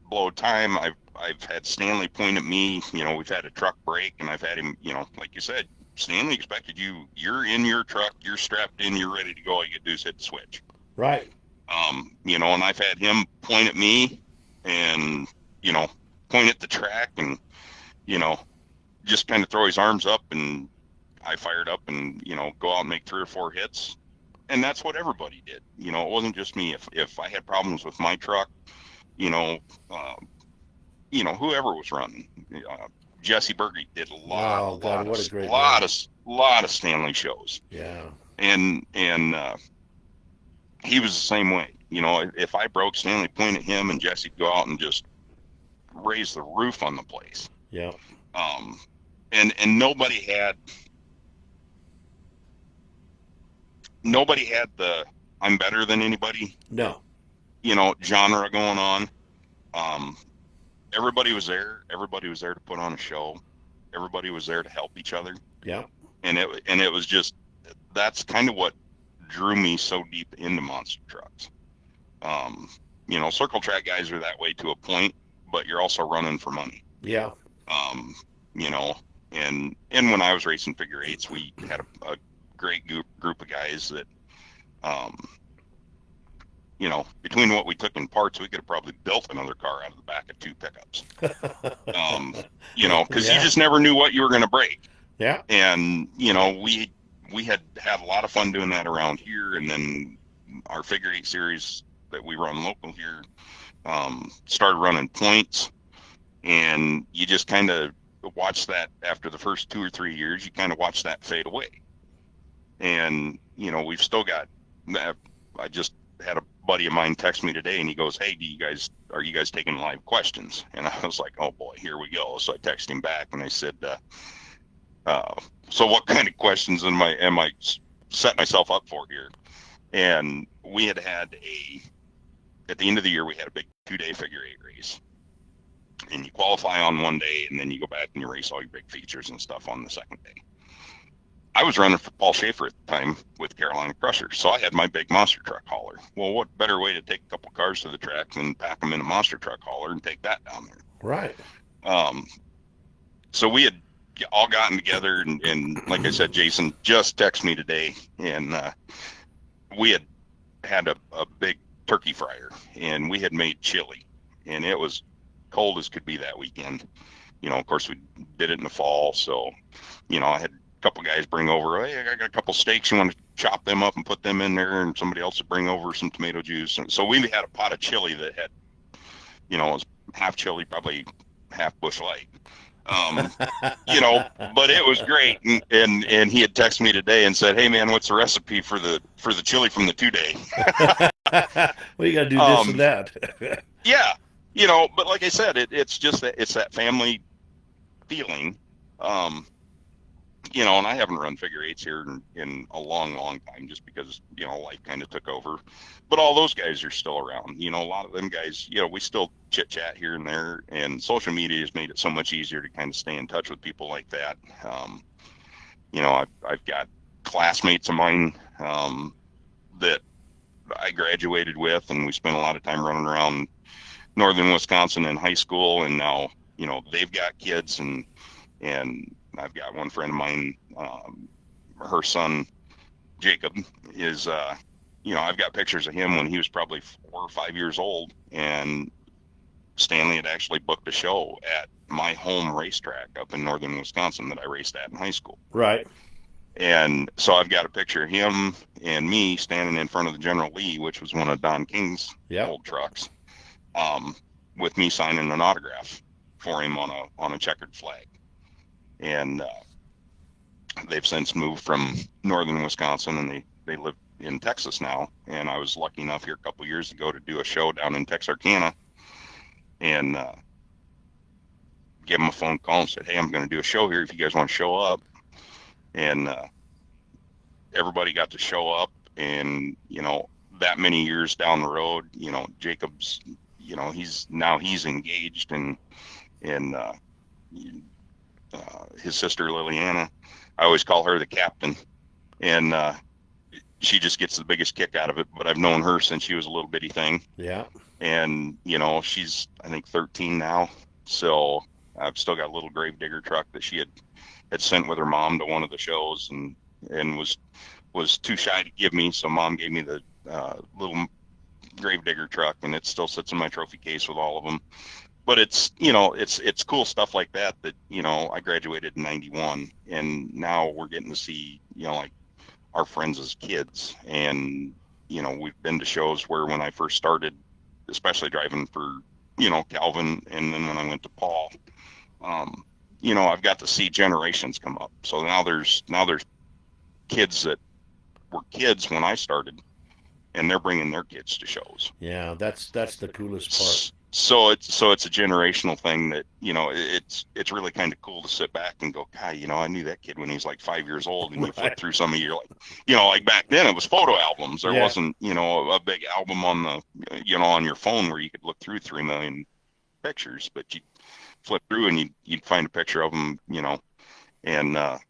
blow time. I've had Stanley point at me. We've had a truck break, and I've had him. Like you said, Stanley expected you. You're in your truck. You're strapped in. You're ready to go. All you got to do is hit the switch. Right. And I've had him point at me, and point at the track, and just kind of throw his arms up, and I fired up, and go out and make 3 or 4 hits. And that's what everybody did. It wasn't just me. If I had problems with my truck, whoever was running, Jesse Berge did a lot of Stanley shows. Yeah. And he was the same way. If I broke, Stanley point at him, and Jesse'd go out and just raise the roof on the place. Yeah. And nobody had the I'm better than anybody. No. Genre going on. Everybody was there. Everybody was there to put on a show. Everybody was there to help each other. Yeah. And it was just, that's kind of what drew me so deep into monster trucks. Circle track guys are that way to a point, but you're also running for money. Yeah. And when I was racing figure eights, we had a great group of guys that, between what we took in parts, we could have probably built another car out of the back of 2 pickups. Because you just never knew what you were going to break. Yeah. And, we had a lot of fun doing that around here. And then our figure 8 series that we run local here, started running points, and you just kind of watch that after the first 2 or 3 years, you kind of watch that fade away. And, we've still got, I just had a buddy of mine text me today, and he goes, "Hey, are you guys taking live questions?" And I was like, "Oh boy, here we go." So I texted him back, and I said, "So what kind of questions am I setting myself up for here?" And we had at the end of the year, we had a big 2-day figure 8 race, and you qualify on one day, and then you go back and you race all your big features and stuff on the second day. I was running for Paul Schaefer at the time with Carolina Crusher, so I had my big monster truck hauler. Well, what better way to take a couple cars to the track than pack them in a monster truck hauler and take that down there? Right. So we had all gotten together, and like I said, Jason just texted me today, and we had a big turkey fryer, and we had made chili, and it was cold as could be that weekend. Of course, we did it in the fall, so I had couple guys bring over, "Hey, I got a couple steaks, you want to chop them up and put them in there?" And somebody else would bring over some tomato juice. And so we had a pot of chili that had, it was half chili, probably half Busch Light. But it was great. And he had texted me today and said, "Hey man, what's the recipe for the chili from the 2-day?" Well, you got to do this and that. Yeah. But like I said, it's just it's that family feeling. And I haven't run figure 8s here in a long, long time, just because, life kind of took over. But all those guys are still around. A lot of them guys, we still chit chat here and there, and social media has made it so much easier to kind of stay in touch with people like that. I've got classmates of mine that I graduated with, and we spent a lot of time running around northern Wisconsin in high school, and now, they've got kids, and I've got one friend of mine, her son, Jacob, is, I've got pictures of him when he was probably 4 or 5 years old, and Stanley had actually booked a show at my home racetrack up in northern Wisconsin that I raced at in high school. Right. And so I've got a picture of him and me standing in front of the General Lee, which was one of Don King's old trucks, with me signing an autograph for him on a checkered flag. And they've since moved from northern Wisconsin, and they live in Texas now. And I was lucky enough here a couple years ago to do a show down in Texarkana, and gave them a phone call and said, "Hey, I'm going to do a show here if you guys want to show up." And everybody got to show up, and that many years down the road, Jacob's he's engaged, and his sister Liliana, I always call her the captain, and she just gets the biggest kick out of it. But I've known her since she was a little bitty thing, Yeah. and she's I think 13 now, so I've still got a little gravedigger truck that she had sent with her mom to one of the shows, and was too shy to give me, so mom gave me the little gravedigger truck, and it still sits in my trophy case with all of them. But it's cool stuff like that I graduated in 91, and now we're getting to see like our friends as kids. And we've been to shows where when I first started, especially driving for Calvin, and then when I went to Paul, I've got to see generations come up. So now there's kids that were kids when I started, and they're bringing their kids to shows. Yeah, that's the coolest part. So it's a generational thing that it's really kind of cool to sit back and go, God, I knew that kid when he was like 5 years old, and you flip Right. through some of your like back then it was photo albums. There Yeah. wasn't a big album on the on your phone where you could look through 3 million pictures, but you flip through and you'd find a picture of them, and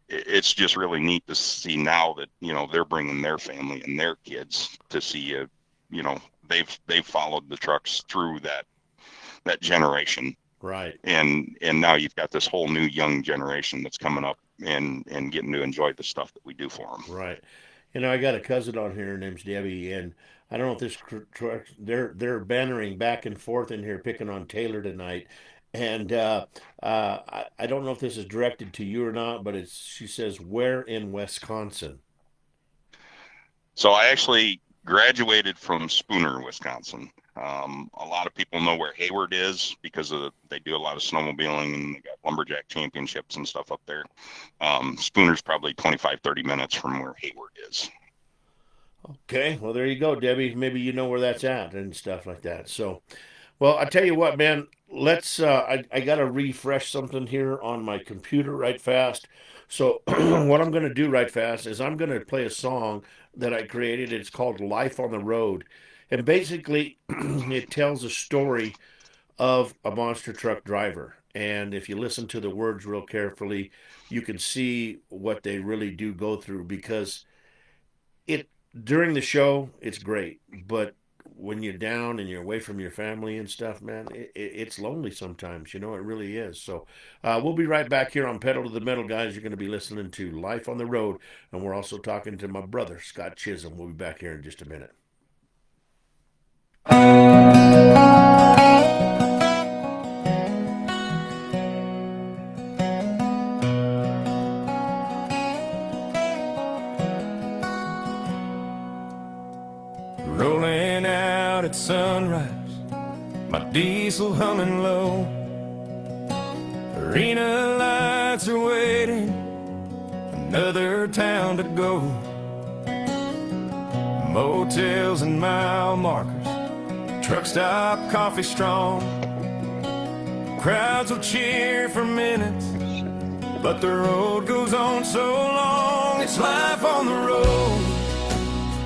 it's just really neat to see now that they're bringing their family and their kids to see they've followed the trucks through that generation, Right. and now you've got this whole new young generation that's coming up and getting to enjoy the stuff that we do for them. Right. I got a cousin on here. Her name's Debbie, and I don't know if this truck. They're bantering back and forth in here, picking on Taylor tonight. And I don't know if this is directed to you or not, but she says, "Where in Wisconsin?" So I actually graduated from Spooner, Wisconsin. A lot of people know where Hayward is because they do a lot of snowmobiling, and they got lumberjack championships and stuff up there. Spooner's probably 25-30 minutes from where Hayward is. Okay, well there you go, Debbie. Maybe you know where that's at and stuff like that. So, well, I tell you what, man. Let's. I got to refresh something here on my computer right fast. So, what I'm going to do right fast is I'm going to play a song that I created. It's called "Life on the Road," and basically, it tells a story of a monster truck driver. And if you listen to the words real carefully, you can see what they really do go through because it during the show it's great, but when you're down and you're away from your family and stuff, man, it's lonely sometimes. It really is. So we'll be right back here on Pedal to the Metal, guys. You're going to be listening to Life on the Road, and we're also talking to my brother Scott Chisum. We'll be back here in just a minute. Rolling out at sunrise, my diesel humming low. Arena lights are waiting, another town to go. Motels and mile markers, truck stop coffee strong. Crowds will cheer for minutes, but the road goes on so long. It's life on the road,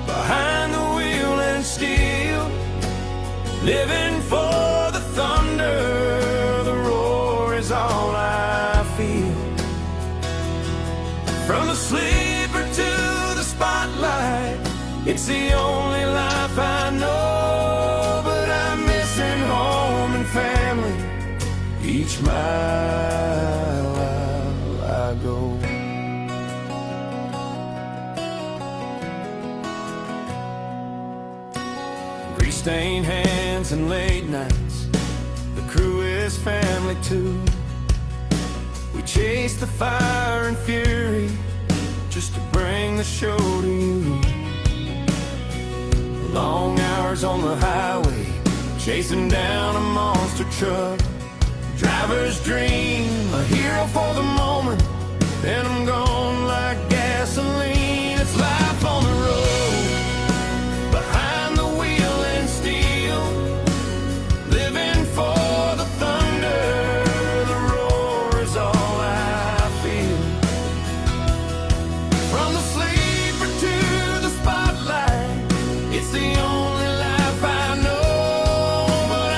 behind the wheel and steel, living for the thunder. The roar is all I feel. From the sleeper to the spotlight, it's the only life I know. But I'm missing home and family each mile I go. Grease-stained hands and late nights, the crew is family too. We chase the fire and fury just to bring the show to you. Long hours on the highway, chasing down a monster truck. Driver's dream, a hero for the moment, then I'm gone like gasoline. It's life on the road, behind the wheel and steel, living for the thunder. The roar is all I feel. From the sleeper to the spotlight, it's the only life I know. But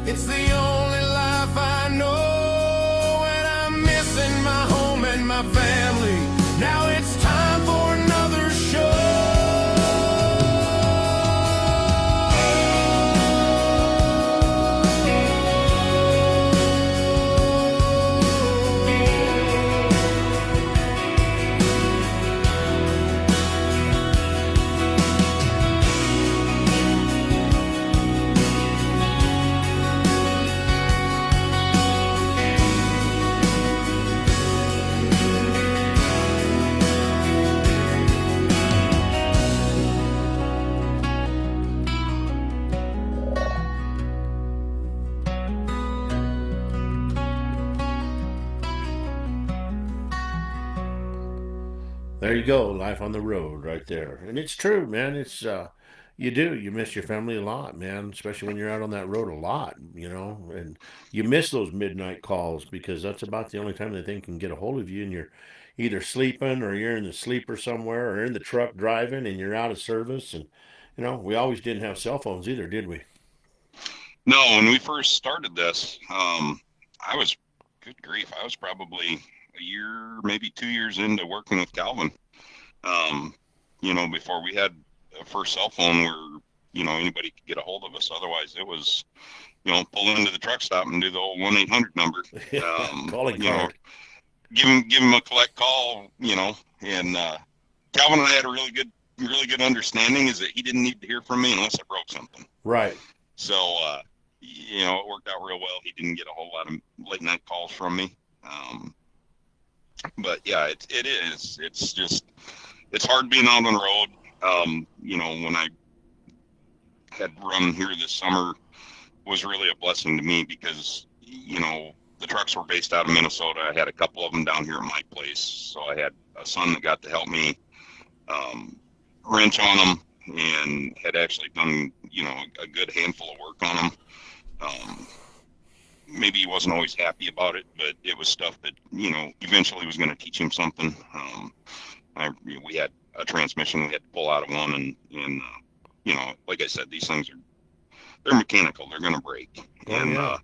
It's the only life I know, and I'm missing my home and my family. Now it's time for another show. There you go, life on the road right there. And it's true, man. It's you do. You miss your family a lot, man, especially when you're out on that road a lot, and you miss those midnight calls because that's about the only time that they can get a hold of you and you're either sleeping or you're in the sleeper somewhere or in the truck driving and you're out of service and we always didn't have cell phones either, did we? No, when we first started this, I was, good grief, I was probably a year, maybe 2 years into working with Calvin. Um, before we had a first cell phone where, anybody could get a hold of us. Otherwise, it was, pull into the truck stop and do the old 1-800 number. Calling card. Give him a collect call, and Calvin and I had a really good understanding is that he didn't need to hear from me unless I broke something. Right. So, it worked out real well. He didn't get a whole lot of late night calls from me. But yeah, it is. It's just, it's hard being out on the road. When I had run here this summer was really a blessing to me because, the trucks were based out of Minnesota. I had a couple of them down here at my place. So I had a son that got to help me wrench on them and had actually done, a good handful of work on them. Maybe he wasn't always happy about it, but it was stuff that, eventually was going to teach him something. We had a transmission we had to pull out of one and like I said, these things they're mechanical. They're going to break. Oh, and, yeah.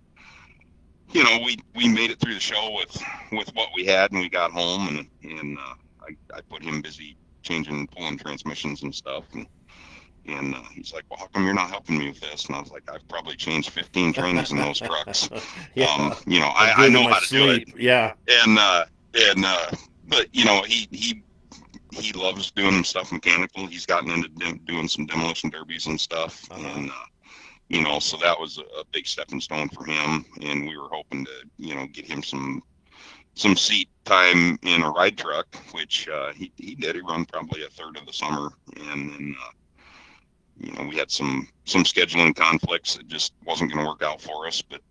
We made it through the show with what we had and we got home and I put him busy pulling transmissions and stuff. And he's like, well, how come you're not helping me with this? And I was like, I've probably changed 15 trains in those trucks. Yeah. I know how to do it. Yeah. But he loves doing stuff mechanical. He's gotten into doing some demolition derbies and stuff. And, so that was a big stepping stone for him. And we were hoping to, get him some seat time in a ride truck, which he did. He run probably a third of the summer. And then, we had some scheduling conflicts that just wasn't going to work out for us. But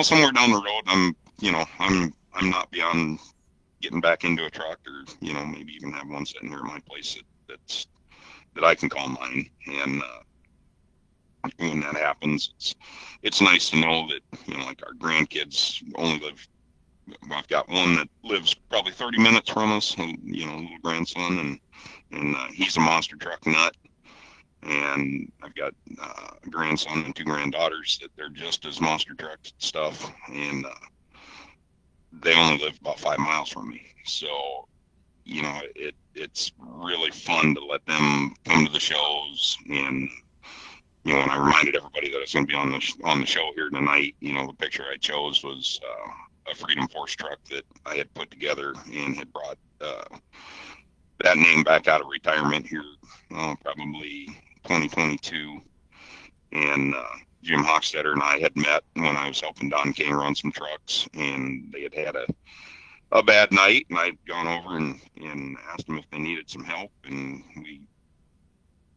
somewhere down the road, I'm not beyond getting back into a truck, or maybe even have one sitting here at my place that I can call mine. And when that happens, it's nice to know that like our grandkids only live. I've got one that lives probably 30 minutes from us, little grandson, and he's a monster truck nut. And I've got a grandson and two granddaughters that they're just as monster truck stuff, and they only live about 5 miles from me. So, it's really fun to let them come to the shows. And when I reminded everybody that I was going to be on the show here tonight, the picture I chose was a Freedom Force truck that I had put together and had brought that name back out of retirement here, probably 2022. And Jim Hochstetter and I had met when I was helping Don King run some trucks, and they had a bad night, and I'd gone over and asked them if they needed some help, and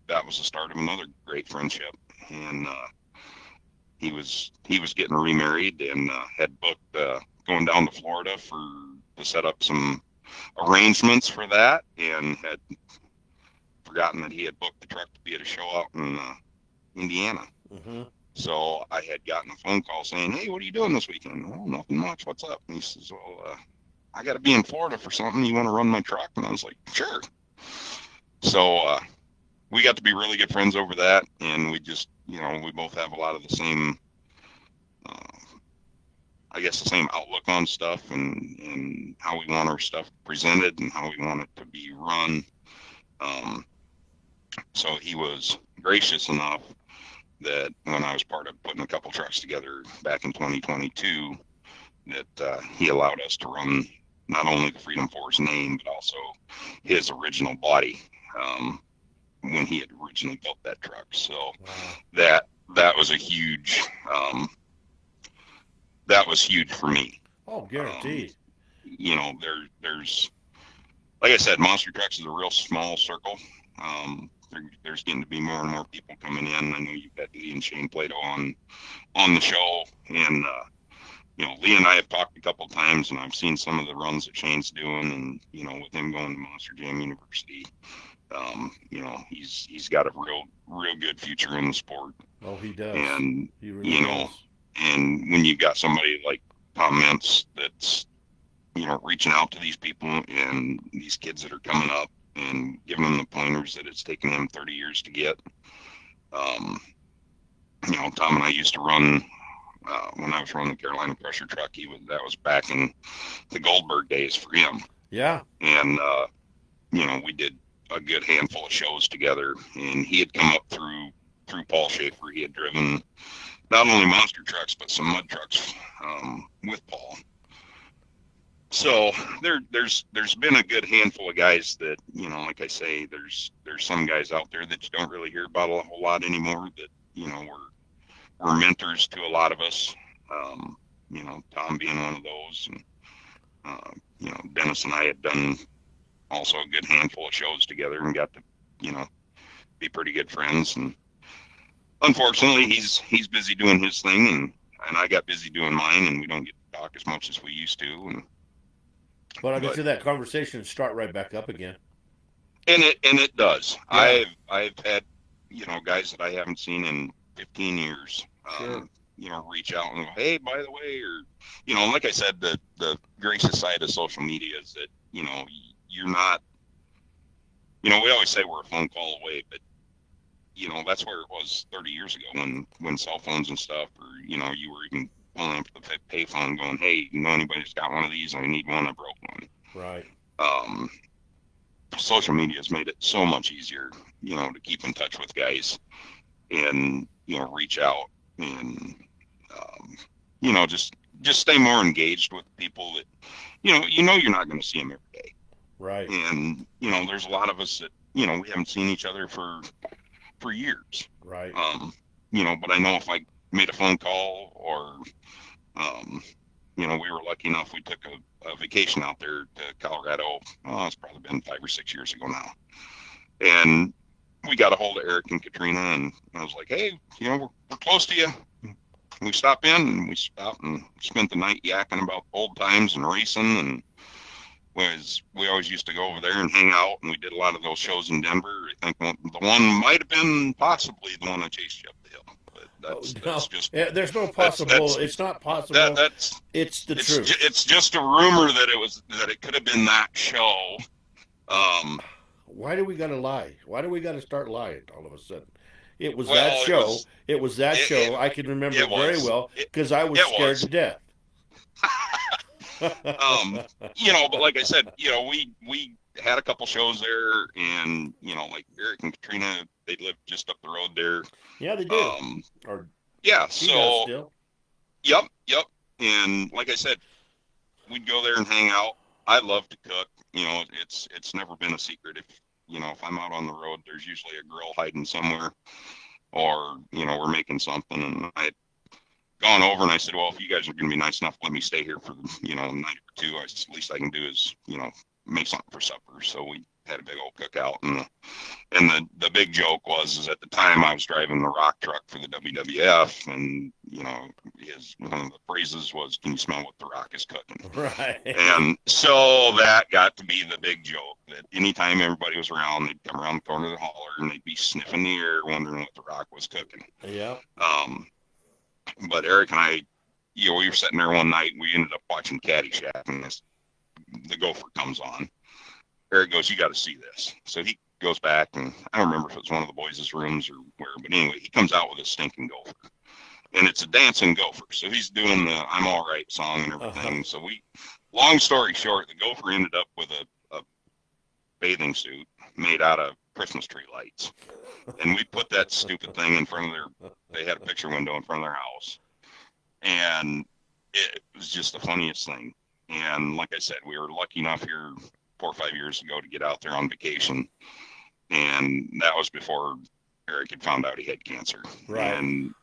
that was the start of another great friendship. And he was getting remarried and had booked going down to Florida to set up some arrangements for that, and had forgotten that he had booked the truck to be at a show out in Indiana. Mm-hmm. So I had gotten a phone call saying, hey, what are you doing this weekend? Well, nothing much. What's up? And he says, well, I got to be in Florida for something. You want to run my truck? And I was like, sure. So we got to be really good friends over that. And we just, we both have a lot of the guess, the same outlook on stuff and how we want our stuff presented and how we want it to be run. So he was gracious enough that when I was part of putting a couple trucks together back in 2022, that he allowed us to run not only the Freedom Force name, but also his original body when he had originally built that truck. So that was a huge, that was huge for me. Oh, guaranteed. There's, like I said, Monster Trucks is a real small circle. There's getting to be more and more people coming in. I know you've got Lee and Shane Plato on the show, and Lee and I have talked a couple times, and I've seen some of the runs that Shane's doing, and with him going to Monster Jam University, he's got a real good future in the sport. Oh, he does. And he really does. And when you've got somebody like Tom Mintz that's reaching out to these people and these kids that are coming up and giving them the pointers that it's taken him 30 years to get. Tom and I used to run when I was running the Carolina Crusher truck. That was back in the Goldberg days for him. Yeah. And we did a good handful of shows together, and he had come up through Paul Schaefer. He had driven not only monster trucks but some mud trucks with Paul. So there's been a good handful of guys that, like I say, there's some guys out there that you don't really hear about a whole lot anymore that, were mentors to a lot of us. Tom being one of those, and, Dennis and I had done also a good handful of shows together and got to, be pretty good friends. And unfortunately he's busy doing his thing, and I got busy doing mine, and we don't get to talk as much as we used to. But I bet you that conversation start right back up again. And it does. Yeah. I've had, guys that I haven't seen in 15 years, Sure. Reach out and go, hey, by the way, or, like I said, the gracious side of social media is that, you're not, we always say we're a phone call away, but, that's where it was 30 years ago when cell phones and stuff, or, you were even pulling up the pay phone going, hey, anybody that's got one of these? I need one. I broke one. Right. Social media has made it so much easier, to keep in touch with guys and, reach out and, just stay more engaged with people that, you're not going to see them every day. Right. And, there's a lot of us that, we haven't seen each other for years. Right. But I know if I made a phone call or, we were lucky enough, we took a vacation out there to Colorado. Oh, it's probably been 5 or 6 years ago now. And we got a hold of Eric and Katrina, and I was like, hey, we're close to you. We stopped in, and we stopped and spent the night yakking about old times and racing. And we always used to go over there and hang out, and we did a lot of those shows in Denver. I think the one might have been possibly the one I chased you up the hill. That's just. There's no possible. It's not possible. It's the truth. It's just a rumor that it could have been that show. Why do we got to lie? Why do we got to start lying all of a sudden? It was that show. It was that show. I can remember it very well because I was scared to death. But like I said, we had a couple shows there, and like Eric and Katrina, they lived just up the road there. Yeah, they do. So yep. And like I said, we'd go there and hang out. I love to cook. It's never been a secret. If I'm out on the road, there's usually a grill hiding somewhere, or we're making something. And I had gone over and I said, well, if you guys are going to be nice enough, let me stay here for a night or two. At least I can do is make something for supper. So we had a big old cookout, and the big joke was at the time I was driving the rock truck for the WWF, and one of the phrases was, "Can you smell what the rock is cooking?" Right. And so that got to be the big joke. That anytime everybody was around, they'd come around the corner of the holler and they'd be sniffing the air, wondering what the rock was cooking. Yeah. But Eric and I, we were sitting there one night, and we ended up watching Caddyshack, and the gopher comes on. Eric goes, you got to see this. So he goes back, and I don't remember if it was one of the boys' rooms or where, but anyway, he comes out with a stinking gopher. and it's a dancing gopher. So he's doing the "I'm All Right" song and Uh-huh. everything. So long story short, the gopher ended up with a bathing suit made out of Christmas tree lights, and we put that stupid thing in front of their. They had a picture window in front of their house, and it was just the funniest thing. And like I said, we were lucky enough here 4 or 5 years ago to get out there on vacation, and that was before Eric had found out he had cancer. Right. And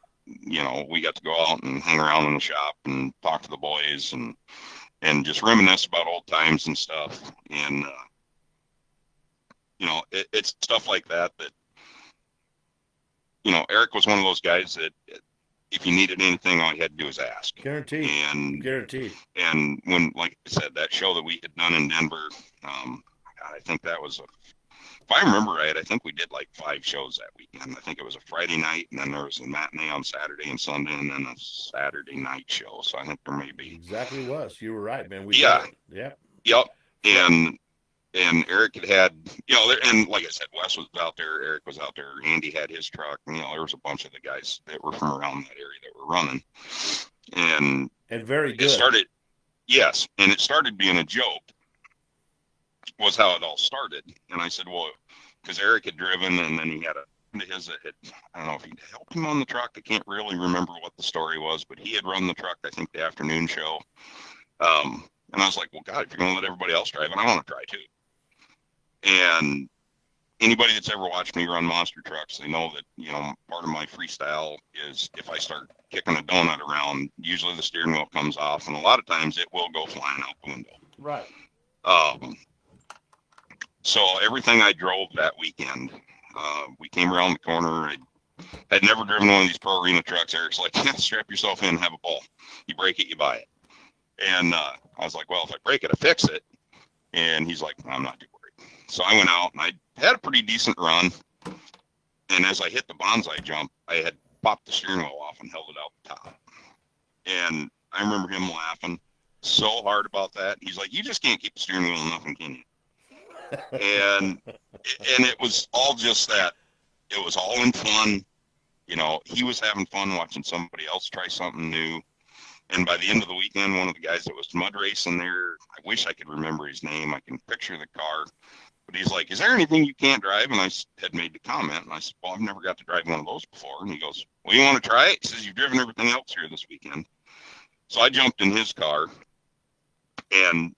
we got to go out and hang around in the shop and talk to the boys and just reminisce about old times and stuff. And it's stuff like that Eric was one of those guys that if you needed anything, all you had to do was ask. Guaranteed. And Guaranteed. and when, like I said, that show that we had done in Denver, God, I think that was if I remember right, I think we did like 5 shows that weekend. I think it was a Friday night, and then there was a matinee on Saturday and Sunday, and then a Saturday night show. So I think there may be, Exactly was. You were right, man. We did yeah, it. Yep. yep. Fr- And Eric had, and like I said, Wes was out there, Eric was out there, Andy had his truck, and, there was a bunch of the guys that were from around that area that were running. And and very it good. started, yes, and it started being a joke, was how it all started. And I said, well, because Eric had driven, and then he had a friend of his that had, I don't know if he helped him on the truck. I can't really remember what the story was, but he had run the truck, I think, the afternoon show. And I was like, well, God, if you're going to let everybody else drive, and I want to try too. And anybody that's ever watched me run monster trucks, they know that, part of my freestyle is if I start kicking a donut around, usually the steering wheel comes off, and a lot of times it will go flying out the window. Right. Um, so everything I drove that weekend, we came around the corner. I had never driven one of these pro arena trucks. Eric's like, yeah, strap yourself in, have a ball. You break it, you buy it. And I was like, well, if I break it, I fix it. And he's like, I'm not too worried. So I went out and I had a pretty decent run. And as I hit the bonsai jump, I had popped the steering wheel off and held it out the top. And I remember him laughing so hard about that. He's like, you just can't keep the steering wheel in nothing, can you? And it was all just that. It was all in fun. He was having fun watching somebody else try something new. And by the end of the weekend, one of the guys that was mud racing there, I wish I could remember his name. I can picture the car. But he's like, is there anything you can't drive? And I had made the comment. And I said, well, I've never got to drive one of those before. And he goes, well, you want to try it? He says, you've driven everything else here this weekend. So I jumped in his car and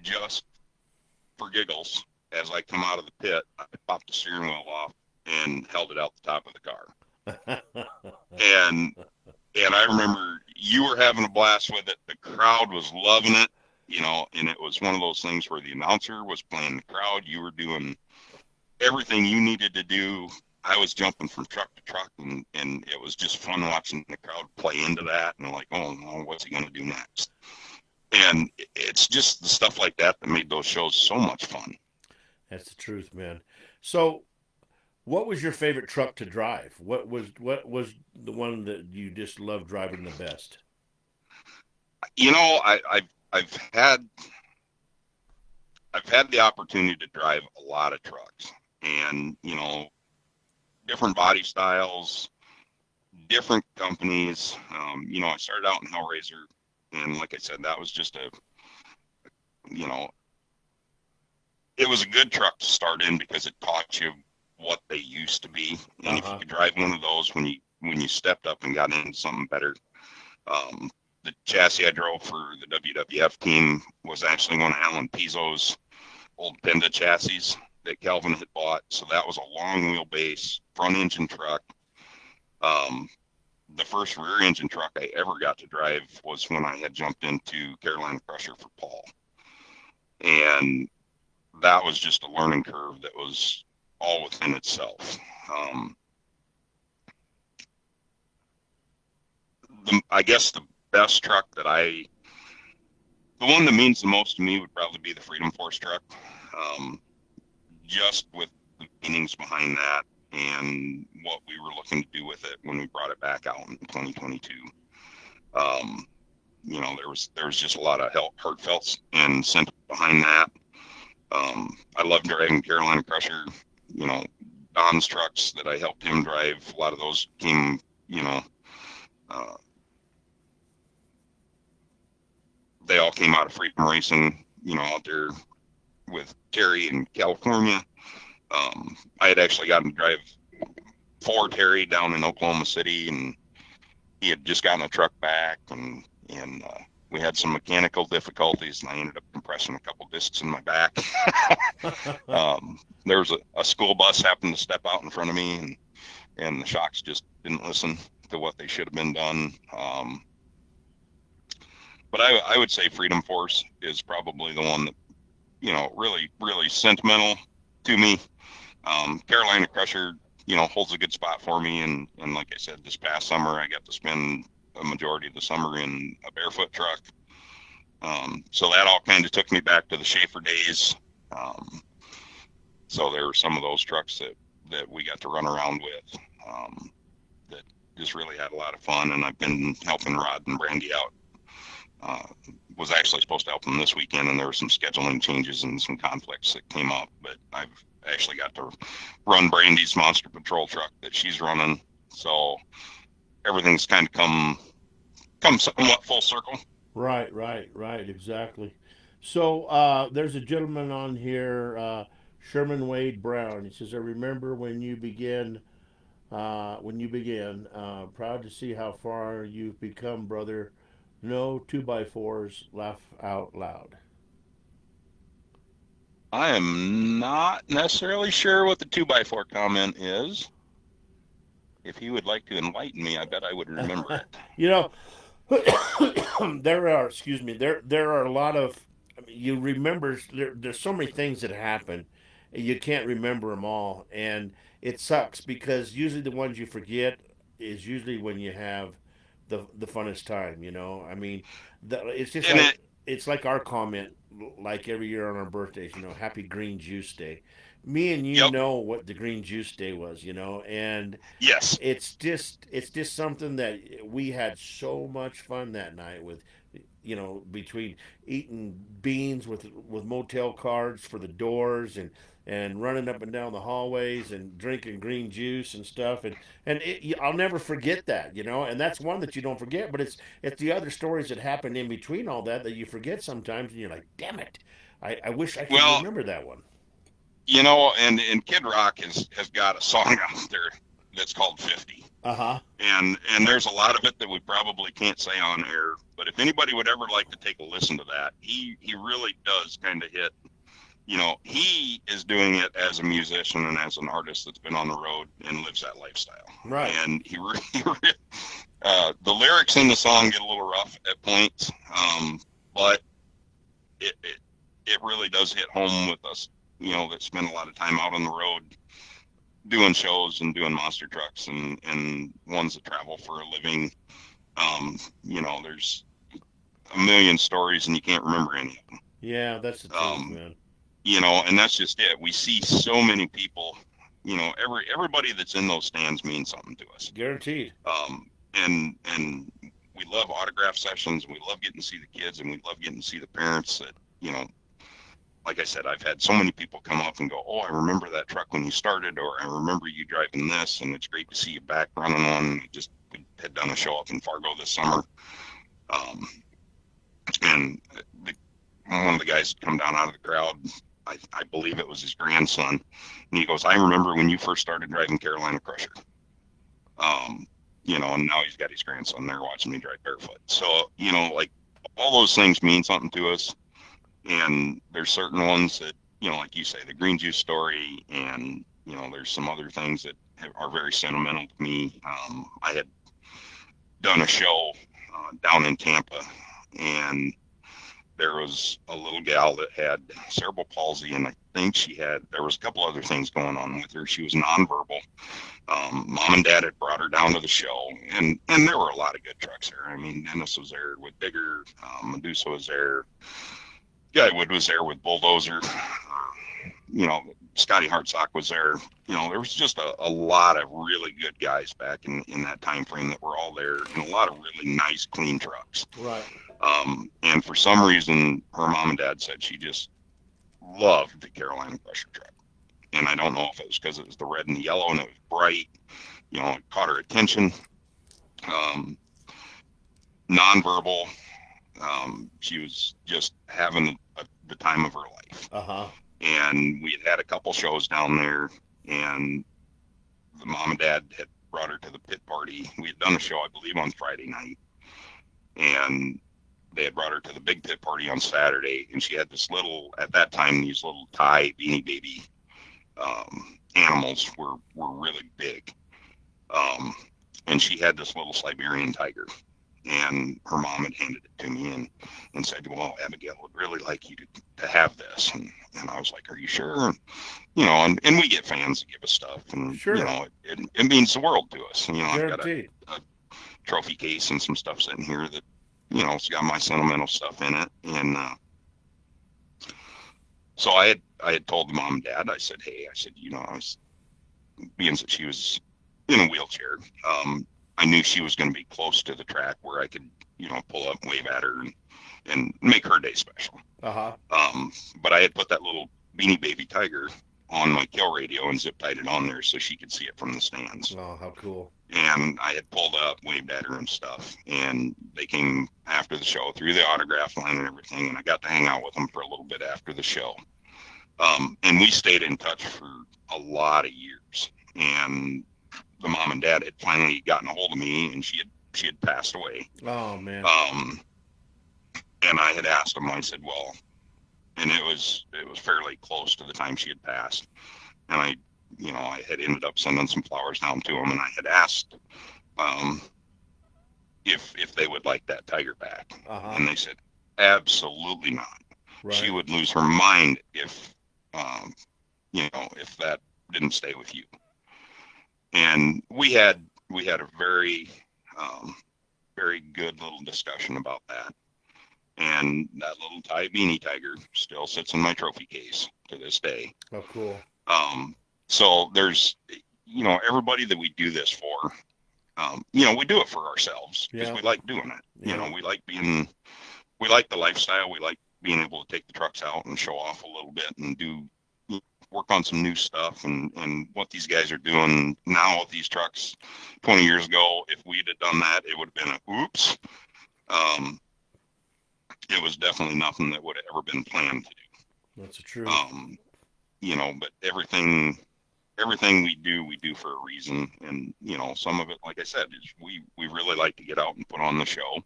just for giggles, as I come out of the pit, I popped the steering wheel off and held it out the top of the car. And I remember you were having a blast with it. The crowd was loving it, and it was one of those things where the announcer was playing the crowd. You were doing everything you needed to do. I was jumping from truck to truck, and it was just fun watching the crowd play into that. And like, oh, no, what's he going to do next? And it's just the stuff like that that made those shows so much fun. That's the truth, man. So, what was your favorite truck to drive? What was the one that you just loved driving the best? I've had the opportunity to drive a lot of trucks, and different body styles, different companies. I started out in Hellraiser, and like I said, that was just you know, it was a good truck to start in because it taught you what they used to be, and if you Uh-huh. could drive one of those when you stepped up and got into something better. The chassis I drove for the WWF team was actually one of Alan Pizzo's old Penda chassis that Calvin had bought. So that was a long wheelbase front engine truck. Um, the first rear engine truck I ever got to drive was when I had jumped into Carolina Crusher for Paul. And that was just a learning curve that was all within itself. I guess the best truck the one that means the most to me would probably be the Freedom Force truck. Um, just with the meanings behind that and what we were looking to do with it when we brought it back out in 2022. Um, there was just a lot of heartfelt and sentiment behind that. I love driving Carolina Crusher. Don's trucks that I helped him drive, a lot of those came, Uh, they all came out of Freedom Racing, out there with Terry in California. I had actually gotten to drive for Terry down in Oklahoma City, and he had just gotten a truck back, and we had some mechanical difficulties, and I ended up compressing a couple discs in my back. There was a school bus happened to step out in front of me, and the shocks just didn't listen to what they should have been done. But I would say Freedom Force is probably the one that, really, really sentimental to me. Carolina Crusher, holds a good spot for me. And like I said, this past summer, I got to spend a majority of the summer in a barefoot truck. So that all kind of took me back to the Schaefer days. So there were some of those trucks that we got to run around with, that just really had a lot of fun. And I've been helping Rod and Brandy out. Was actually supposed to help them this weekend, and there were some scheduling changes and some conflicts that came up. But I've actually got to run Brandy's Monster Patrol truck that she's running. So everything's kind of come somewhat full circle. Right, exactly. So there's a gentleman on here, Sherman Wade Brown. He says, "I remember when you began. Proud to see how far you've become, brother. No two by fours. Laugh out loud." I am not necessarily sure what the 2x4 comment is. If he would like to enlighten me, I bet I would remember it. You know, there are a lot of, I mean, you remember, there's so many things that happen, you can't remember them all, and it sucks because usually the ones you forget is usually when you have the funnest time. I mean, it's just And like, it, it's like our comment, like every year on our birthdays, Happy Green Juice Day. Me and you yep, know what the Green Juice Day was, and yes. it's just something that we had so much fun that night with, between eating beans with motel cards for the doors, and running up and down the hallways and drinking green juice and stuff, I'll never forget that, and that's one that you don't forget, but it's the other stories that happen in between all that you forget sometimes, and you're like, damn it, I wish I could Well, remember that one. and Kid Rock has got a song out there that's called 50. Uh-huh. And there's a lot of it that we probably can't say on air, but if anybody would ever like to take a listen to that, he really does kind of hit. He is doing it as a musician and as an artist that's been on the road and lives that lifestyle. Right. And the lyrics in the song get a little rough at points, but it really does hit home with us, that spend a lot of time out on the road doing shows and doing monster trucks and ones that travel for a living. There's a million stories and you can't remember any of them. Yeah, that's the truth, man. And that's just it. We see so many people, everybody that's in those stands means something to us. Guaranteed. And we love autograph sessions. We love getting to see the kids, and we love getting to see the parents that, like I said, I've had so many people come up and go, "Oh, I remember that truck when you started," or "I remember you driving this," and it's great to see you back running one. We had done a show up in Fargo this summer, and one of the guys had come down out of the crowd. I believe it was his grandson, and he goes, "I remember when you first started driving Carolina Crusher." And now he's got his grandson there watching me drive barefoot. So, like, all those things mean something to us. And there's certain ones that, like you say, the green juice story, and, there's some other things that are very sentimental to me. I had done a show down in Tampa, and there was a little gal that had cerebral palsy, and I think there was a couple other things going on with her. She was nonverbal. Mom and Dad had brought her down to the show, and there were a lot of good trucks there. I mean, Dennis was there with Bigger, Medusa was there, Guywood was there with Bulldozer, Scotty Hartsock was there. There was just a lot of really good guys back in that time frame that were all there, and a lot of really nice, clean trucks. Right. And for some reason, her mom and dad said she just loved the Carolina Crusher truck. And I don't know if it was because it was the red and the yellow and it was bright, it caught her attention. nonverbal. She was just having the time of her life. Uh huh. And we had a couple shows down there, and the mom and dad had brought her to the pit party. We had done a show, I believe, on Friday night, and they had brought her to the big pit party on Saturday, and she had this little, at that time, these little Thai beanie baby animals were really big. Um, and she had this little Siberian tiger, and her mom had handed it to me and said, well, Abigail would really like you to have this. And I was like, are you sure? And we get fans that give us stuff, and, Sure. it means the world to us. I've got Guaranteed. a trophy case and some stuff sitting here that, it's got my sentimental stuff in it. And so I had told the mom and dad, I said, hey, I said, I was, being that she was in a wheelchair, I knew she was going to be close to the track where I could, pull up, wave at her, and make her day special. Uh huh. But I had put that little beanie baby tiger on my kill radio and zip tied it on there so she could see it from the stands. Oh, how cool. And I had pulled up, waved at her and stuff. And they came after the show through the autograph line and everything. And I got to hang out with them for a little bit after the show. And we stayed in touch for a lot of years. And the mom and dad had finally gotten a hold of me, and she had passed away. Oh, man. And I had asked them. I said, well, and it was fairly close to the time she had passed, and I had ended up sending some flowers down to them, and I had asked um, if they would like that tiger back, Uh huh. and they said absolutely not. She Right. would lose her mind um, if that didn't stay with you. And we had a very very good little discussion about that. And that little Thai beanie tiger still sits in my trophy case to this day. Oh, cool. So there's, everybody that we do this for, we do it for ourselves because Yeah. we like doing it. Yeah. We like the lifestyle. We like being able to take the trucks out and show off a little bit and work on some new stuff, and what these guys are doing now with these trucks 20 years ago. If we'd have done that, it would have been a oops. Um, it was definitely nothing that would have ever been planned to That's the do. truth. But everything we do for a reason. And, some of it, like I said, is we really like to get out and put on the show.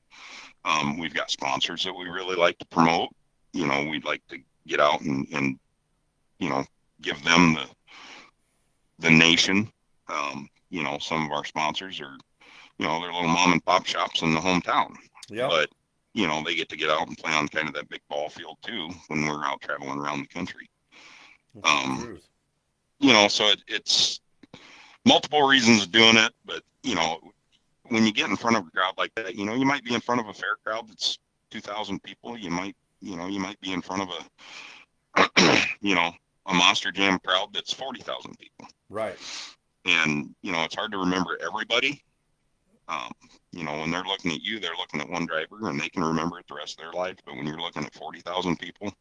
We've got sponsors that we really like to promote. We'd like to get out and give them the nation. Some of our sponsors are, they're little mom and pop shops in the hometown, Yep. but they get to get out and play on kind of that big ball field too when we're out traveling around the country. That's the Um, truth. so it's multiple reasons of doing it, but when you get in front of a crowd like that, you might be in front of a fair crowd that's 2,000 people. You might be in front of a Monster Jam crowd that's 40,000 people. Right. And, it's hard to remember everybody. Um, when they're looking at you, they're looking at one driver and they can remember it the rest of their life. But when you're looking at 40,000 people,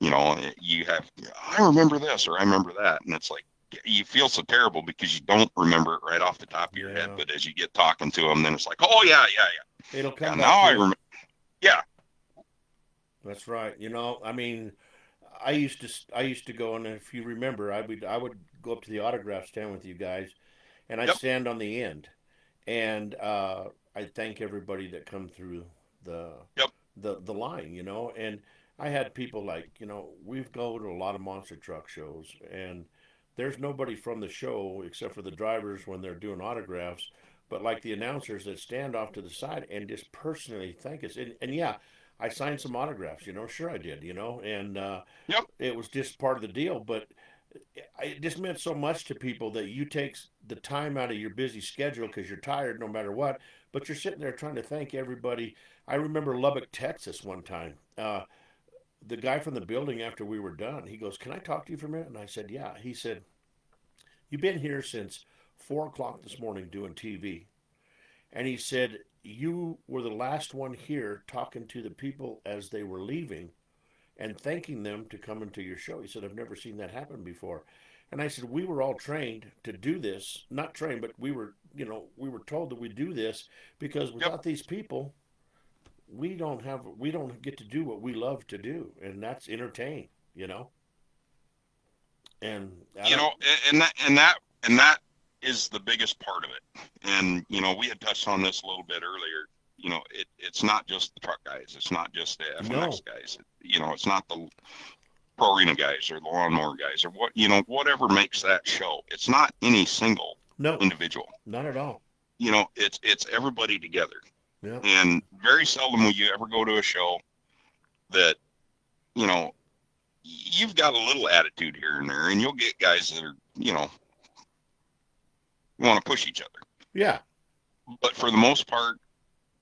I remember this or I remember that. And it's like, you feel so terrible because you don't remember it right off the top of your head. Yeah. But as you get talking to them, then it's like, oh, yeah, yeah, It'll yeah. come Yeah, back now to I you. remember. Yeah. That's right. I mean, I used to go, and if you remember, I would go up to the autograph stand with you guys, and I'd Yep. stand on the end, and I'd thank everybody that come through the Yep. the line, and I had people like, we've go to a lot of monster truck shows, and there's nobody from the show except for the drivers when they're doing autographs, but like the announcers that stand off to the side and just personally thank us, and yeah, I signed some autographs, sure I did, and Yep. it was just part of the deal, but it just meant so much to people that you take the time out of your busy schedule because you're tired no matter what, but you're sitting there trying to thank everybody. I remember Lubbock, Texas one time. The guy from the building after we were done, he goes, "Can I talk to you for a minute?" And I said, "Yeah." He said, "You've been here since 4 o'clock this morning doing TV." And he said, "You were the last one here talking to the people as they were leaving and thanking them to come into your show." He said, "I've never seen that happen before." And I said, "We were all trained to do this, not trained, but we were told that we do this because Yep. without these people, we don't get to do what we love to do, and that's entertain, you know. And I You don't. know, and that is the biggest part of it. And we had touched on this a little bit earlier. It's not just the truck guys. It's not just the FMX No, guys. It's not the pro arena guys or the lawnmower guys or whatever makes that show. It's not any single no, individual. not at all. It's everybody together. Yeah, And very seldom will you ever go to a show that you know you've got a little attitude here and there, and you'll get guys that are want to push each other. yeah, But for the most part,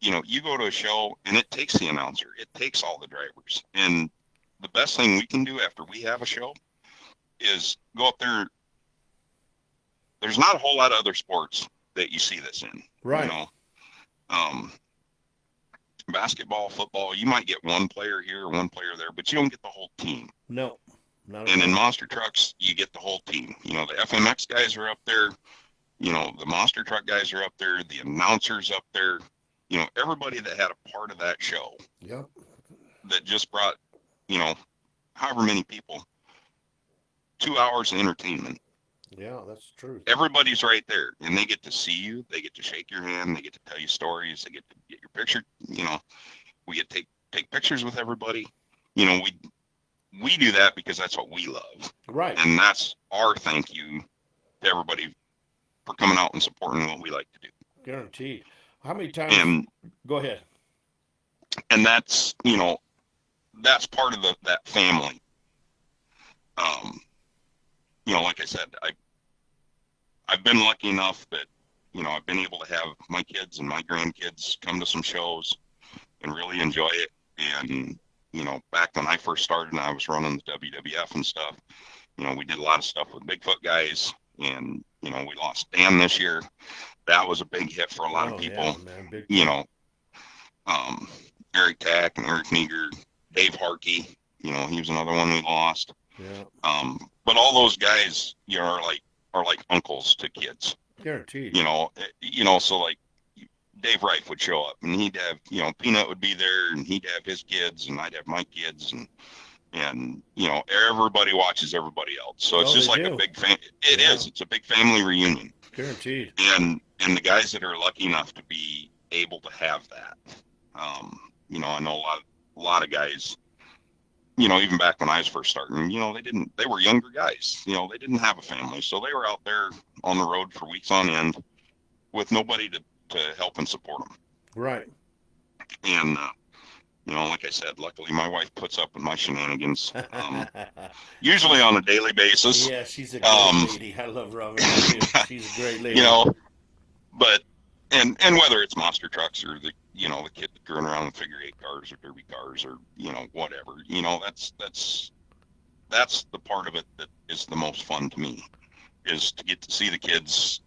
you go to a show and it takes the announcer, it takes all the drivers, and the best thing we can do after we have a show is go up there. There's not a whole lot of other sports that you see this in. you right. know um Basketball, football, you might get one player here, one player there, but you don't get the whole team. No, not at And in all. monster trucks, you get the whole team. The FMX guys are up there. The monster truck guys are up there. The announcers up there. Everybody that had a part of that show Yep. that just brought, you know, however many people, 2 hours of entertainment. Yeah, that's true. Everybody's right there, and they get to see you. They get to shake your hand. They get to tell you stories. They get to get your picture. We get to take pictures with everybody. We do that because that's what we love, Right. and that's our thank you to everybody for coming out and supporting what we like to do. Guaranteed. How many times? And Go ahead. that's part of that family. Um, like I said, I've been lucky enough that I've been able to have my kids and my grandkids come to some shows and really enjoy it. And back when I first started and I was running the WWF and stuff, we did a lot of stuff with Bigfoot guys, and we lost Dan this year. That was a big hit for a lot of Oh yeah, people. man, big You time. know, um, Eric Tack and Eric Meager, Dave Harkey. He was another one we lost. Yeah, But all those guys, are like uncles to kids. guaranteed. So like Dave Reif would show up, and he'd have Peanut would be there, and he'd have his kids, and I'd have my kids, and everybody watches everybody else. So it's Oh, they just like a do. big fan. It Yeah, is. It's a big family reunion, guaranteed. and the guys that are lucky enough to be able to have that. I know a lot of guys. Even back when I was first starting, they were younger guys. They didn't have a family, so they were out there on the road for weeks on end with nobody to help and support them. Right. And like I said, luckily my wife puts up with my shenanigans, usually she's on a daily basis. yeah, she's a great Um, lady. I love Robin too. She's a great you lady. know, but and whether it's monster trucks or the kid going around with figure eight cars or derby cars or whatever, that's the part of it that is the most fun to me, is to get to see the kids.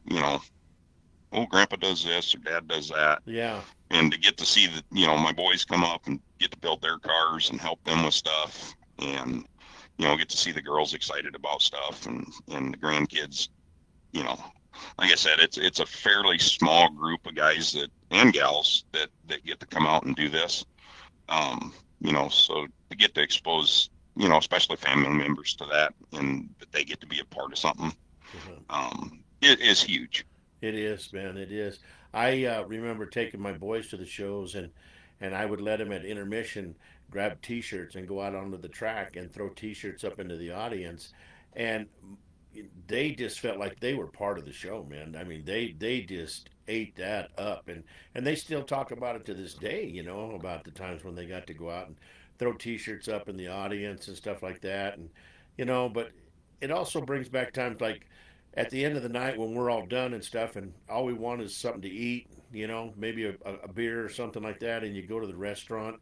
Oh, grandpa does this or dad does that, Yeah. and to get to see that my boys come up and get to build their cars and help them with stuff, and get to see the girls excited about stuff, and the grandkids. you know like I said, it's a fairly small group of guys that and gals that get to come out and do this. So to get to expose especially family members to that, and that they get to be a part of something, Uh-huh. it is huge. It is, man. It is. I remember taking my boys to the shows, and I would let them at intermission grab T-shirts and go out onto the track and throw T-shirts up into the audience, and they just felt like they were part of the show, man. I mean, they just ate that up, and they still talk about it to this day. About the times when they got to go out and throw T-shirts up in the audience and stuff like that, and but it also brings back times like at the end of the night when we're all done and stuff, and all we want is something to eat. Maybe a beer or something like that, and you go to the restaurant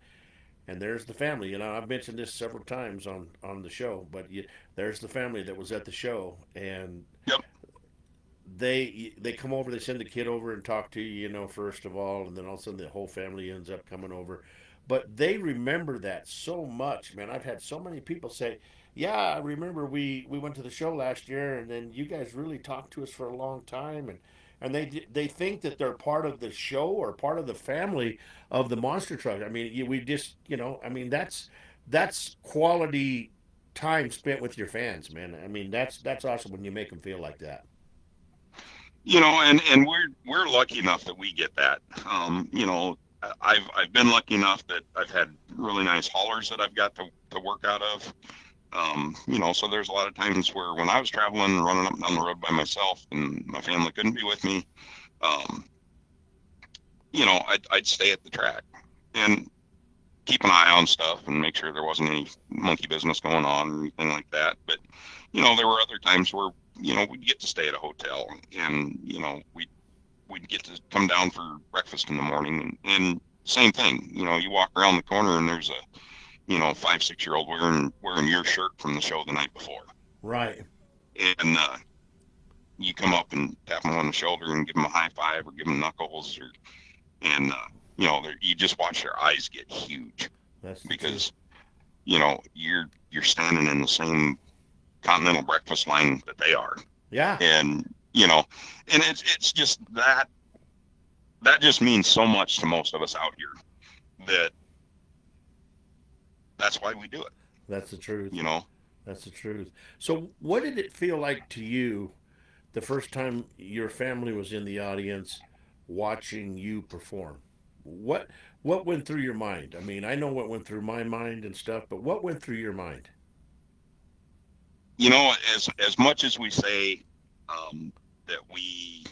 and there's the family. I've mentioned this several times on the show, but there's the family that was at the show, and Yep. they come over. They send the kid over and talk to you, first of all, and then all of a sudden the whole family ends up coming over. But they remember that so much, man. I've had so many people say, "Yeah, I remember we went to the show last year, and then you guys really talked to us for a long time, and they think that they're part of the show or part of the family of the monster truck. I mean, we just, I mean, that's quality time spent with your fans, man. I mean, that's awesome when you make them feel like that. And we're lucky enough that we get that. I've been lucky enough that I've had really nice haulers that I've got to work out of. So there's a lot of times where when I was traveling and running up and down the road by myself and my family couldn't be with me, um, I'd stay at the track and keep an eye on stuff and make sure there wasn't any monkey business going on or anything like that. But, there were other times where, we'd get to stay at a hotel and, we'd get to come down for breakfast in the morning and same thing, you walk around the corner and there's a, 5, 6 year old wearing your shirt from the show the night before. Right. And, you come up and tap them on the shoulder and give them a high five or give them knuckles and, you just watch their eyes get huge That's the truth. because you're standing in the same continental breakfast line that they are, Yeah. and and it's just that just means so much to most of us out here that that's why we do it. That's the truth. you know That's the truth. So, what did it feel like to you the first time your family was in the audience watching you perform? What what went through your mind? I mean, I know what went through my mind and stuff, but what went through your mind? as much as we say that we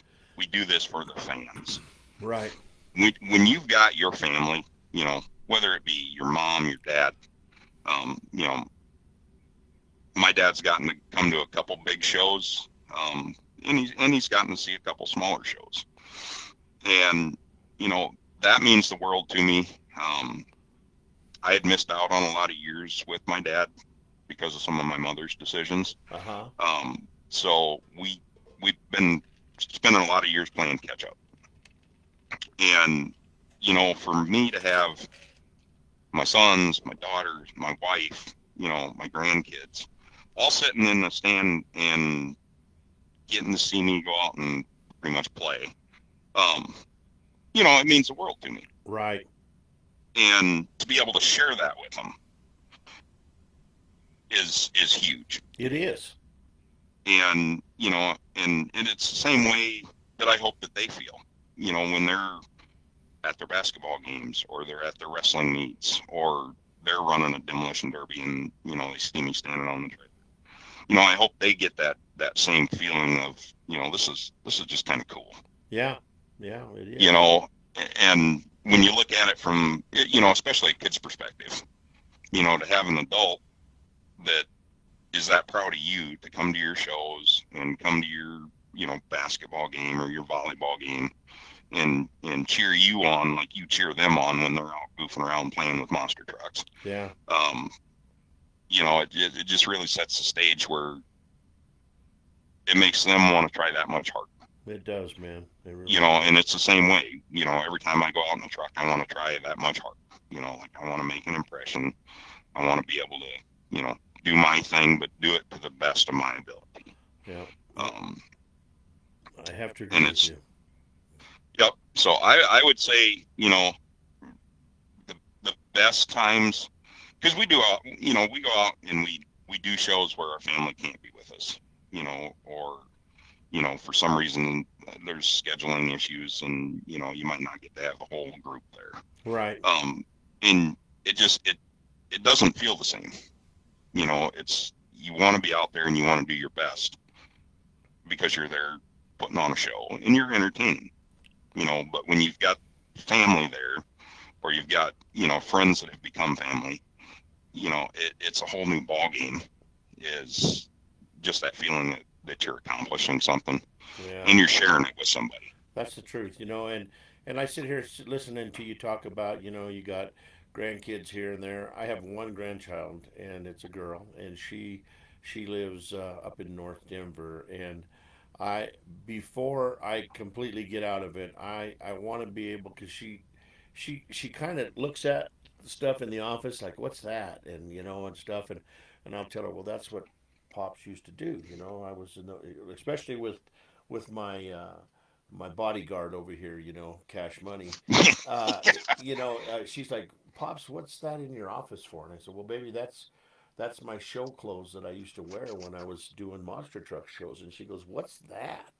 do this for the fans, Right. when you've got your family, whether it be your mom, your dad, um, you know my dad's gotten to come to a couple big shows, and he's gotten to see a couple smaller shows, and you know that means the world to me. Um, I had missed out on a lot of years with my dad because of some of my mother's decisions. Uh huh. So we've been spending a lot of years playing catch up, and for me to have my sons, my daughters, my wife, my grandkids, all sitting in the stand and getting to see me go out and pretty much play. Um, it means the world to me. Right. And to be able to share that with them is huge. It is. And and it's the same way that I hope that they feel. When they're at their basketball games or they're at their wrestling meets or they're running a demolition derby and they see me standing on the track. I hope they get that same feeling of this is just kind of cool. Yeah. Yeah. It you is. know and when you look at it from especially a kid's perspective, to have an adult that is that proud of you to come to your shows and come to your basketball game or your volleyball game and cheer you on like you cheer them on when they're out goofing around playing with monster trucks. Yeah. um it just really sets the stage where it makes them want to try that much harder. It does, man. It really does. And it's the same way. Every time I go out in the truck, I want to try that much harder. Like I want to make an impression. I want to be able to, do my thing, but do it to the best of my ability. Yeah. Yep. Um, I have to and agree with it's, you. yep. So I would say, the best times, because we go out and we do shows where our family can't be with us, or for some reason there's scheduling issues and, you might not get to have the whole group there. Right. And it doesn't feel the same. It's, you want to be out there and you want to do your best because you're there putting on a show and you're entertaining, but when you've got family there or you've got, friends that have become family, it's a whole new ball game. Is just that feeling that you're accomplishing something Yeah. and you're sharing it with somebody. That's the truth, and I sit here listening to you talk about, you got grandkids here and there. I have one grandchild, and it's a girl, and she lives up in North Denver, and I before I completely get out of it, I want to be able because she kind of looks at stuff in the office like what's that and and stuff and I'll tell her, well, that's what pops used to do. I was in the, especially with my my bodyguard over here, Cash Money. She's like, "Pops, what's that in your office for?" And I said, "Well, baby, that's my show clothes that I used to wear when I was doing monster truck shows." And she goes, "What's that?"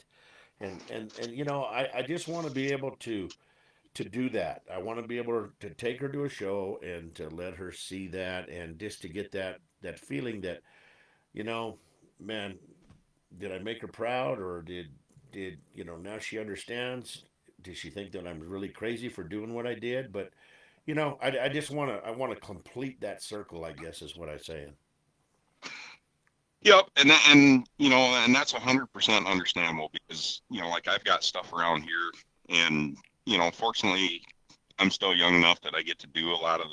And I just want to be able to do that. I want to be able to take her to a show and to let her see that, and just to get that feeling that, you know, man, did I make her proud, or did now she understands? Did she think that I'm really crazy for doing what I did? But I just want to complete that circle, I guess is what I'm saying. Yep, and that's 100% understandable because like I've got stuff around here, and fortunately, I'm still young enough that I get to do a lot of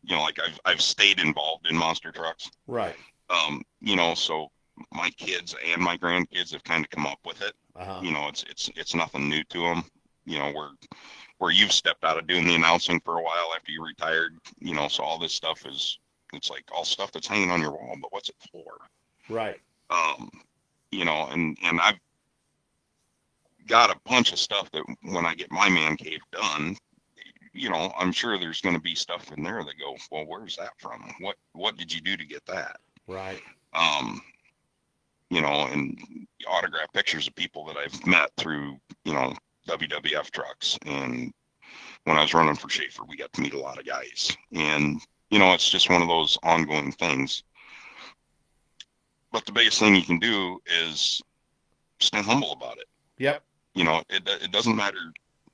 the, like I've stayed involved in monster trucks. Right. So my kids and my grandkids have kind of come up with it. Uh-huh. It's nothing new to them. Where you've stepped out of doing the announcing for a while after you retired. So all this stuff is it's like all stuff that's hanging on your wall, but what's it for? Right. Um, and I've got a bunch of stuff that when I get my man cave done, I'm sure there's going to be stuff in there that go, well, where's that from? What did you do to get that? Right. Um, and autograph pictures of people that I've met through, WWF trucks. And when I was running for Schaefer, we got to meet a lot of guys. And, it's just one of those ongoing things. But the biggest thing you can do is stay humble about it. Yep. It doesn't matter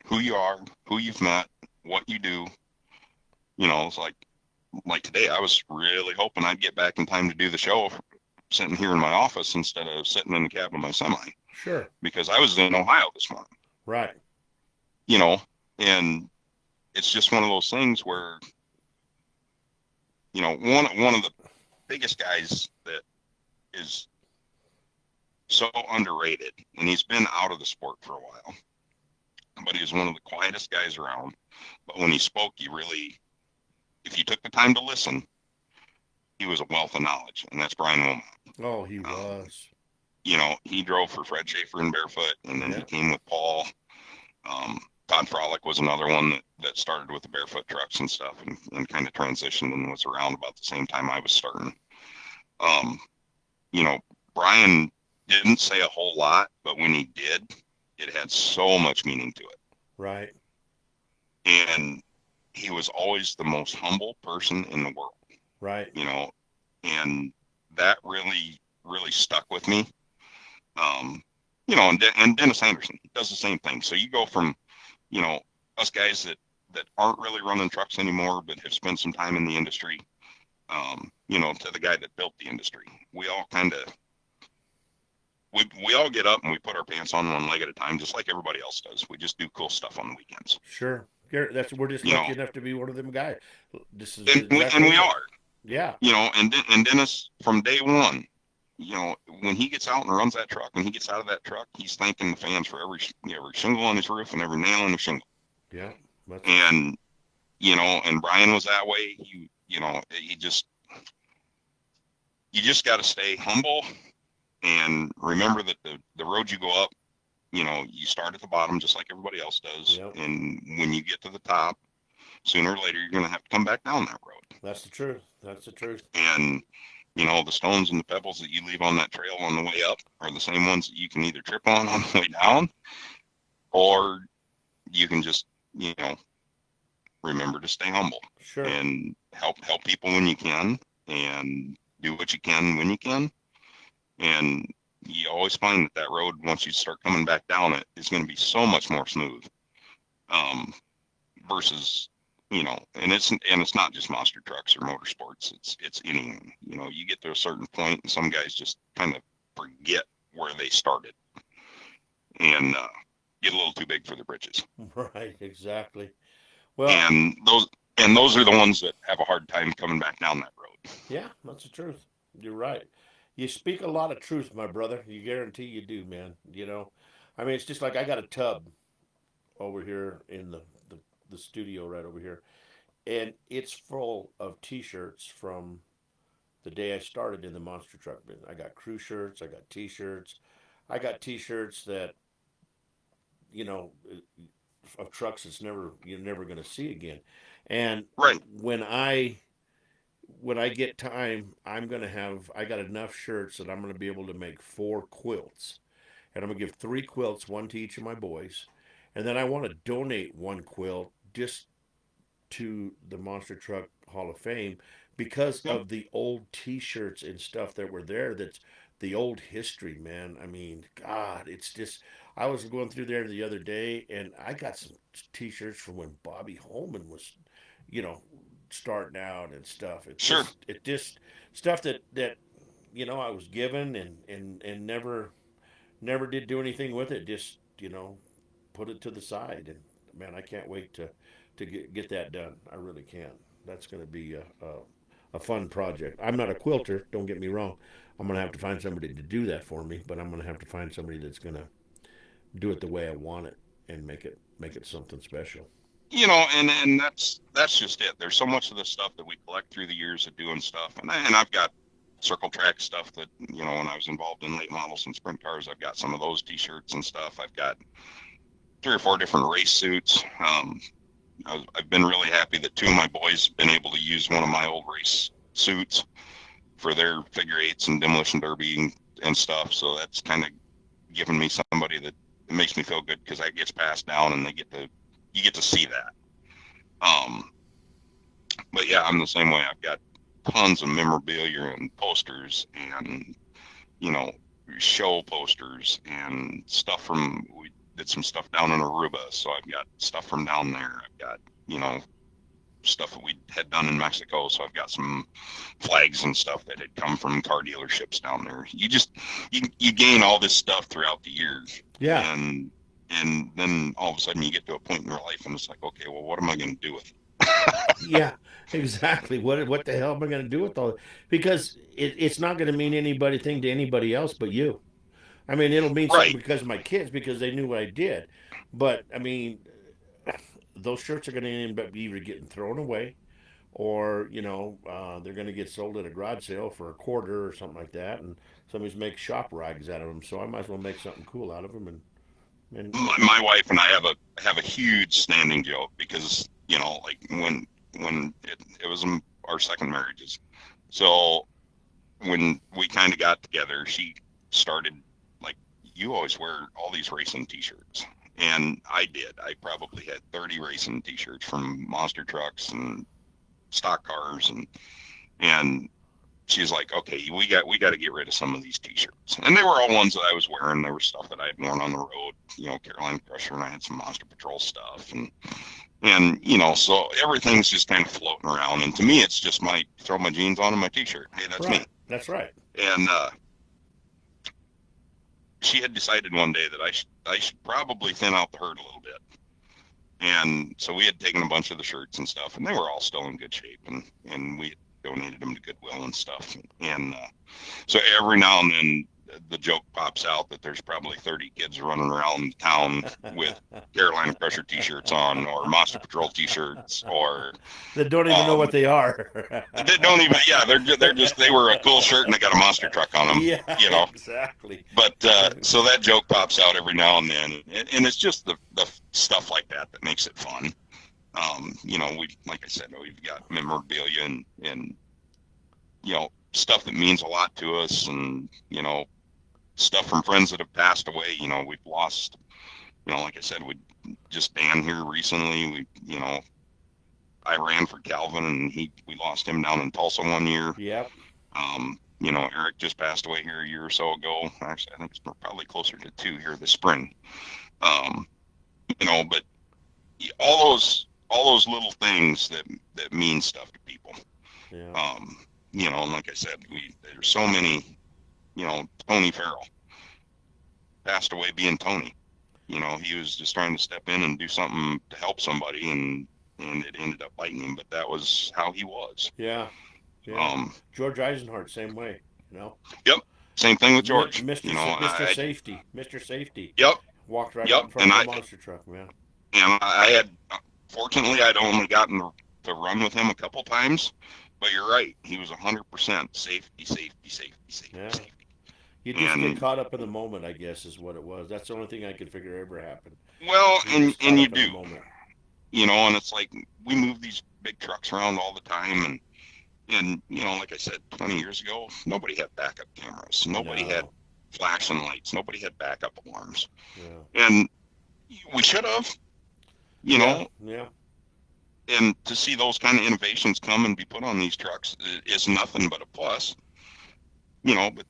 who you are, who you've met, what you do. It's like today, I was really hoping I'd get back in time to do the show sitting here in my office instead of sitting in the cab of my semi Sure. because I was in Ohio this month, Right. you know, and it's just one of those things where, one of the biggest guys that is so underrated, and he's been out of the sport for a while, but he was one of the quietest guys around. But when he spoke, if you took the time to listen, he was a wealth of knowledge, and that's Brian Wilmot. Oh, he Um, was. he drove for Fred Schaefer in Barefoot, and then he Yeah. came with Paul. Um, Todd Frolic was another one that started with the Barefoot trucks and stuff, and kind of transitioned and was around about the same time I was starting. Um, you know, Brian didn't say a whole lot, but when he did, it had so much meaning to it. Right. And he was always the most humble person in the world, Right. you know, and that really, really stuck with me. Um, and Dennis Anderson does the same thing. So you go from, you know, us guys that aren't really running trucks anymore, but have spent some time in the industry, to the guy that built the industry. We all get up and we put our pants on one leg at a time, just like everybody else does. We just do cool stuff on the weekends, Sure. We're just you know, lucky enough to be one of them guys. This is and exactly we it. are, Yeah. and Dennis from day one, when he gets out and runs that truck, when he gets out of that truck, he's thanking the fans for every shingle on his roof and every nail on his shingle. Yeah. That's And and Brian was that way. You just got to stay humble and remember that the road you go up, you start at the bottom just like everybody else does, Yep. and when you get to the top, sooner or later you're going to have to come back down that road. That's the truth. That's the truth. And the stones and the pebbles that you leave on that trail on the way up are the same ones that you can either trip on the way down, or you can just remember to stay humble Sure. and help people when you can, and do what you can when you can. And you always find that road, once you start coming back down it, is going to be so much more smooth, um, versus and it's not just monster trucks or motorsports. It's anything. You get to a certain point and some guys just kind of forget where they started, and get a little too big for their britches. Right. Exactly. Well, And those are the ones that have a hard time coming back down that road. yeah, that's the truth. You're right. You speak a lot of truth, my brother. You guarantee you do, man. I mean, it's just like I got a tub over here in the studio right over here, and it's full of T-shirts from the day I started in the monster truck business. I got crew shirts. I got T-shirts. I got T-shirts that you know, of trucks that's never you're never going to see again. And Right. when I when I get time, I got enough shirts that I'm going to be able to make 4 quilts, and I'm gonna give 3 quilts, one to each of my boys, and then I want to donate 1 quilt just to the Monster Truck Hall of Fame because Yep. of the old T-shirts and stuff that were there. That's the old history, man. I mean, God, it's just. I was going through there the other day, and I got some T-shirts from when Bobby Holman was, you know, starting out and stuff. Sure. It just stuff that I was given and never did do anything with it. Just put it to the side. And man, I can't wait to get that done. I really can. That's going to be a fun project. I'm not a quilter. Don't get me wrong. I'm going to have to find somebody to do that for me, but I'm going to have to find somebody that's going to do it the way I want it and make it something special. And that's just it. There's so much of the stuff that we collect through the years of doing stuff, and I've got circle track stuff that when I was involved in late models and sprint cars, I've got some of those T-shirts and stuff. I've got 3 or 4 different race suits. I've been really happy that 2 of my boys have been able to use one of my old race suits for their figure eights and demolition derby and stuff. So that's kind of given me somebody that it makes me feel good because that gets passed down and you get to see that. But yeah, I'm the same way. I've got tons of memorabilia and posters and you know show posters and stuff from we did some stuff down in Aruba, so I've got stuff from down there. I've got stuff that we had done in Mexico, so I've got some flags and stuff that had come from car dealerships down there. You gain all this stuff throughout the years, Yeah, and then all of a sudden you get to a point in your life and it's like, okay, well, what am I going to do with it? yeah, exactly. What the hell am I going to do with all? Because it's not going to mean anybody thing to anybody else but you. I mean, it'll mean something Right. because of my kids because they knew what I did. But I mean, those shirts are going to end up either getting thrown away or they're going to get sold at a garage sale for a quarter or something like that, and somebody's make shop rags out of them. So I might as well make something cool out of them. My wife and I have a huge standing joke because like when it was our second marriages. So when we kind of got together, she started like, you always wear all these racing T-shirts, and I did. I probably had 30 racing T-shirts from monster trucks and stock cars, and she's like, okay, we got to get rid of some of these T-shirts, and they were all ones that I was wearing. There was stuff that I had worn on the road, Carolina Crusher, and I had some Monster Patrol stuff, and so everything's just kind of floating around. And to me, it's just my throw my jeans on and my T-shirt. Hey, that's me. Right, that's right. And she had decided one day that I should probably thin out the herd a little bit. And so we had taken a bunch of the shirts and stuff, and they were all still in good shape, and we donated them to Goodwill and stuff. And so every now and then the joke pops out that there's probably 30 kids running around town with Carolina Crusher T-shirts on, or Monster Patrol T-shirts, or They don't even know what they are. they don't even. Yeah, they're just they were a cool shirt and they got a monster truck on them. Yeah, You know. exactly. But so that joke pops out every now and then, and it's just the stuff like that that makes it fun. We like I said, we've got memorabilia and stuff that means a lot to us, and stuff from friends that have passed away. We've lost. Like I said, we just Dan here recently. I ran for Calvin, and we lost him down in Tulsa one year. Yep. Eric just passed away here a year or so ago. Actually, I think it's probably closer to 2 here this spring. Um, but all those little things that mean stuff to people. Yeah. And like I said, there's so many. Tony Farrell passed away being Tony. He was just trying to step in and do something to help somebody, and it ended up biting him. But that was how he was. Yeah. Yeah. George Eisenhart, same way. Yep. Same thing with George. Mr. Safety. Mr. Safety. Yep. Walked right Yep. out in front of the monster truck, man. And I had, fortunately, I'd only gotten to run with him a couple times. But you're right. He was 100% safety, safety, safety, safety, Yeah. safety. You just get caught up in the moment, I guess, is what it was. That's the only thing I could figure ever happened. Well, You're just caught and you up in the do, moment. and it's like we move these big trucks around all the time, and like I said, 20 years ago, nobody had backup cameras, nobody had No. flashing lights, nobody had backup alarms, Yeah. and we should have, you Yeah. know, Yeah. and to see those kind of innovations come and be put on these trucks is nothing but a plus, but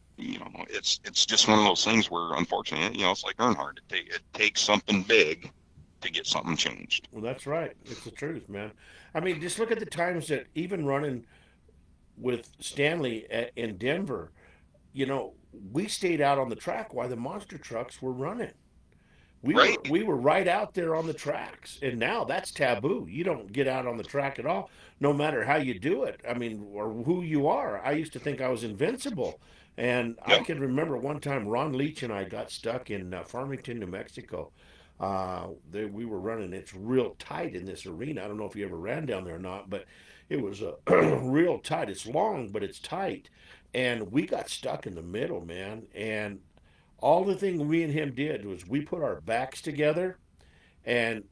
it's just one of those things where, unfortunately, it's like Earnhardt. It takes something big to get something changed. Well, that's right. It's the truth, man. I mean, just look at the times that even running with Stanley in Denver, you know, we stayed out on the track while the monster trucks were running. we Right? were we were right out there on the tracks, and now that's taboo. You don't get out on the track at all, no matter how you do it. I mean, or who you are. I used to think I was invincible, and I Yep. can remember one time Ron Leach and I got stuck in Farmington, New Mexico. We were running. It's real tight in this arena. I don't know if you ever ran down there or not, but it was real tight. It's long, but it's tight, and we got stuck in the middle, man. And all the thing we and him did was we put our backs together, and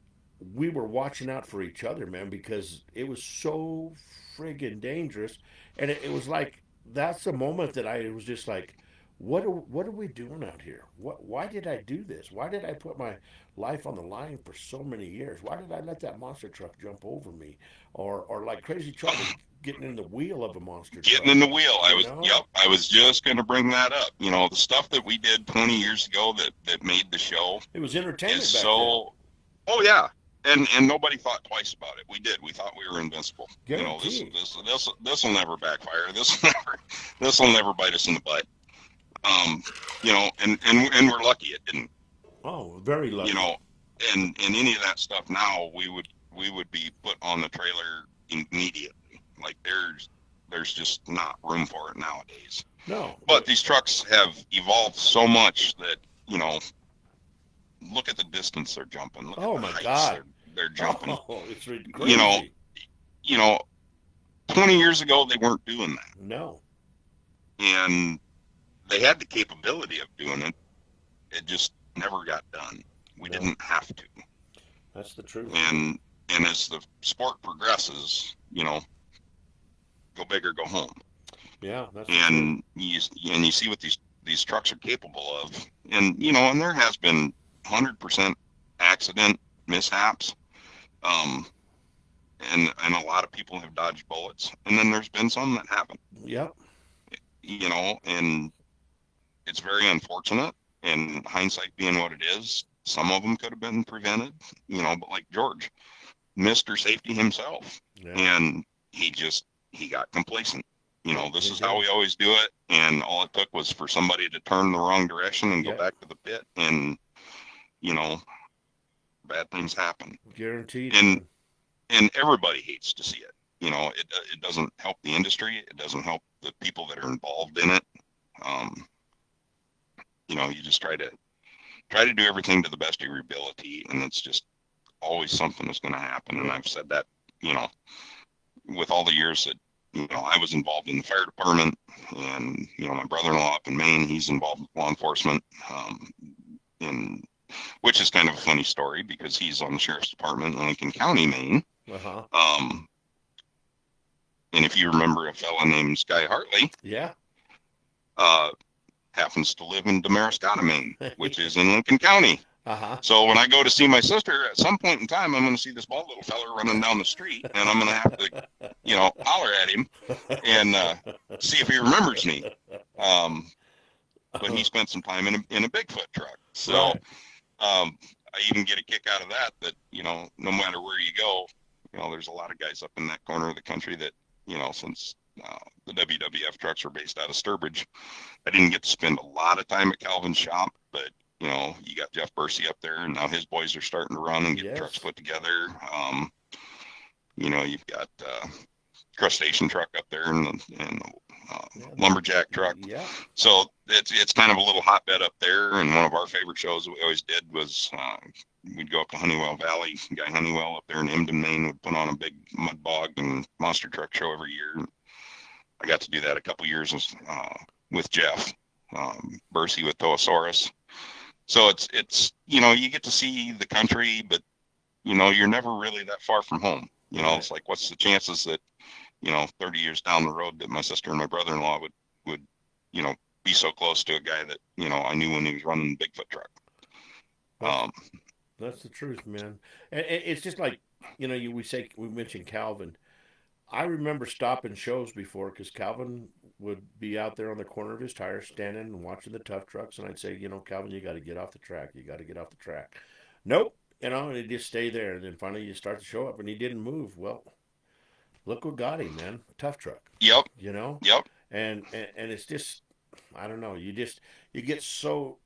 we were watching out for each other, man, because it was so friggin' dangerous. And it was like that's the moment that I was just like, what are we doing out here? Why did I do this? Why did I put my life on the line for so many years? Why did I let that monster truck jump over me, or like crazy Charlie getting in the wheel of a monster Getting truck? in the wheel. You know, Yep, I was just going to bring that up. The stuff that we did 20 years ago that made the show it was is entertainment back then, so, oh yeah. And nobody thought twice about it. We did. We thought we were invincible. This guaranteed. this will never backfire. This will never bite us in the butt. And we're lucky it didn't. Oh, very You lucky. know, and any of that stuff now we would be put on the trailer immediately. Like there's just not room for it nowadays. No, But these trucks have evolved so much that you know, look at the distance they're jumping. Look at oh the my heights God. they're jumping. Oh, it's You know, crazy. you know, 20 years ago they weren't doing that, No, and they had the capability of doing it. It just never got done. We no, didn't have to. that's the truth, man. And as the sport progresses, go big or go home. Yeah, that's the truth. And you see what these trucks are capable of. And there has been 100% accident mishaps. Um, and a lot of people have dodged bullets. And then there's been some that haven't. Yep. And it's very unfortunate. And hindsight being what it is, some of them could have been prevented. But like George, Mr. Safety himself, Yeah. and he got complacent. Yep. This He is how did. we always do it, and all it took was for somebody to turn the wrong direction and go Yep. back to the pit, and you know, bad things happen. Guaranteed, And man. and everybody hates to see it. It doesn't help the industry. It doesn't help the people that are involved in it. Um, you just try to do everything to the best of your ability, and it's just always something that's going to happen. And Yep. I've said that, you know, with all the years that I was involved in the fire department, and my brother-in-law up in Maine, he's involved with law enforcement, in which is kind of a funny story because he's on the sheriff's department in Lincoln County, Maine. Uh huh. Um, and if you remember a fella named Sky Hartley, Yeah. uh, happens to live in Damariscotta, Maine, which is in Lincoln County. Uh huh. So when I go to see my sister, at some point in time, I'm going to see this bald little fella running down the street, and I'm going to have to, holler at him and see if he remembers me. Um, but he spent some time in a Bigfoot truck, so Right. I even get a kick out of that. That no matter where you go, there's a lot of guys up in that corner of the country that since the WWF trucks were based out of Sturbridge, I didn't get to spend a lot of time at Calvin's shop, but you got Jeff Bursey up there, and now his boys are starting to run and get trucks Yes. put together. You've got crustacean truck up there and Yeah. lumberjack truck. Yeah. So it's kind of a little hotbed up there. And one of our favorite shows that we always did was we'd go up to Honeywell Valley. Guy Honeywell up there in Emden, Maine, would put on a big mud bog and monster truck show every year. I got to do that a couple years with Jeff Bursey with Toasaurus. So it's you get to see the country, but you're never really that far from home. Right. It's like, what's the chances that 30 years down the road that my sister and my brother-in-law would you know be so close to a guy that I knew when he was running the Bigfoot truck. That's Um, that's the truth, man. And it's just like we mentioned Calvin. I remember stopping shows before because Calvin would be out there on the corner of his tire, standing and watching the tough trucks, and I'd say, Calvin, you got to get off the track. You got to get off the track. Nope, and he'd just stay there. And then finally, you start to show up, and he didn't move. Well, look what got him, man. Tough truck. yep, You know, yep, and it's just, I don't know. You get so,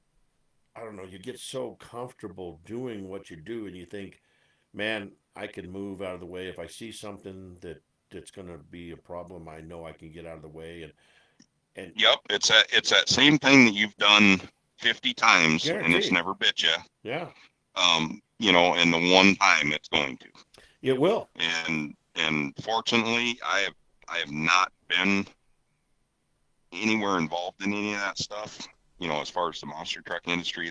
I don't know. You get so comfortable doing what you do, and you think, man, I can move out of the way if I see something that's going to be a problem. I know I can get out of the way, and yep. It's that same thing that you've done 50 times and it's guarantee, never bit you. yeah, And the one time it's going to. it will. And fortunately, I have not been anywhere involved in any of that stuff. As far as the monster truck industry,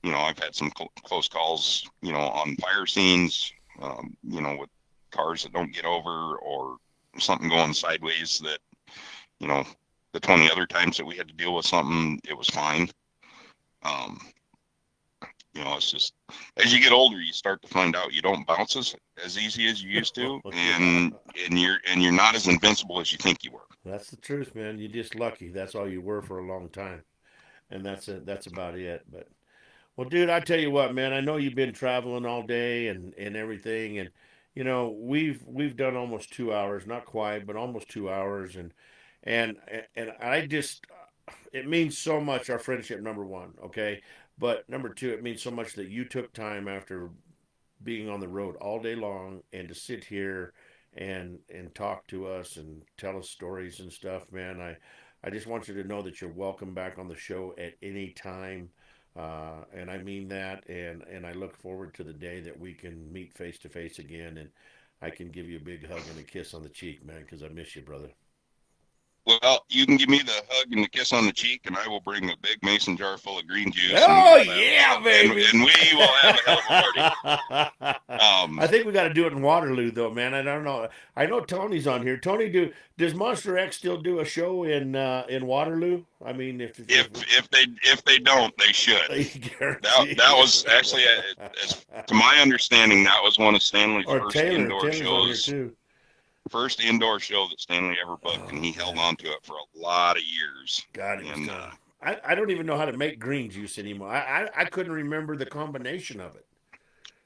I've had some close calls, on fire scenes, with cars that don't get over or something going sideways that, you know, the 20 other times that we had to deal with something, it was fine. Um, it's just as you get older, you start to find out you don't bounce as easy as you used to, Yeah, and you're not as invincible as you think you were. that's the truth, man. You're just lucky. That's all you were for a long time, and that's it. That's about it. But well, dude, I tell you what, man. I know you've been traveling all day and everything, and we've done almost 2 hours, not quite, but almost 2 hours, and and I just it means so much our friendship. Number one, okay, but number two, it means so much that you took time after being on the road all day long and to sit here and talk to us and tell us stories and stuff, man. I just want you to know that you're welcome back on the show at any time. And I mean that, and I look forward to the day that we can meet face to face again, and I can give you a big hug and a kiss on the cheek, man, because I miss you, brother. Well, you can give me the hug and the kiss on the cheek, and I will bring a big mason jar full of green juice, and we Oh will have yeah, baby! and we will have a hell of a party. I think we got to do it in Waterloo, though, man. I don't know. I know Tony's on here. Tony, does Monster X still do a show in Waterloo? I mean, If they don't, they should. I That guarantee. that was actually, as to my understanding, that was one of Stanley's Or first Taylor. indoor Taylor's on here shows, too. first indoor show that Stanley ever booked, and Oh he held man, on to it for a lot of years. God, he was And gone. I don't even know how to make green juice anymore. I couldn't remember the combination of it.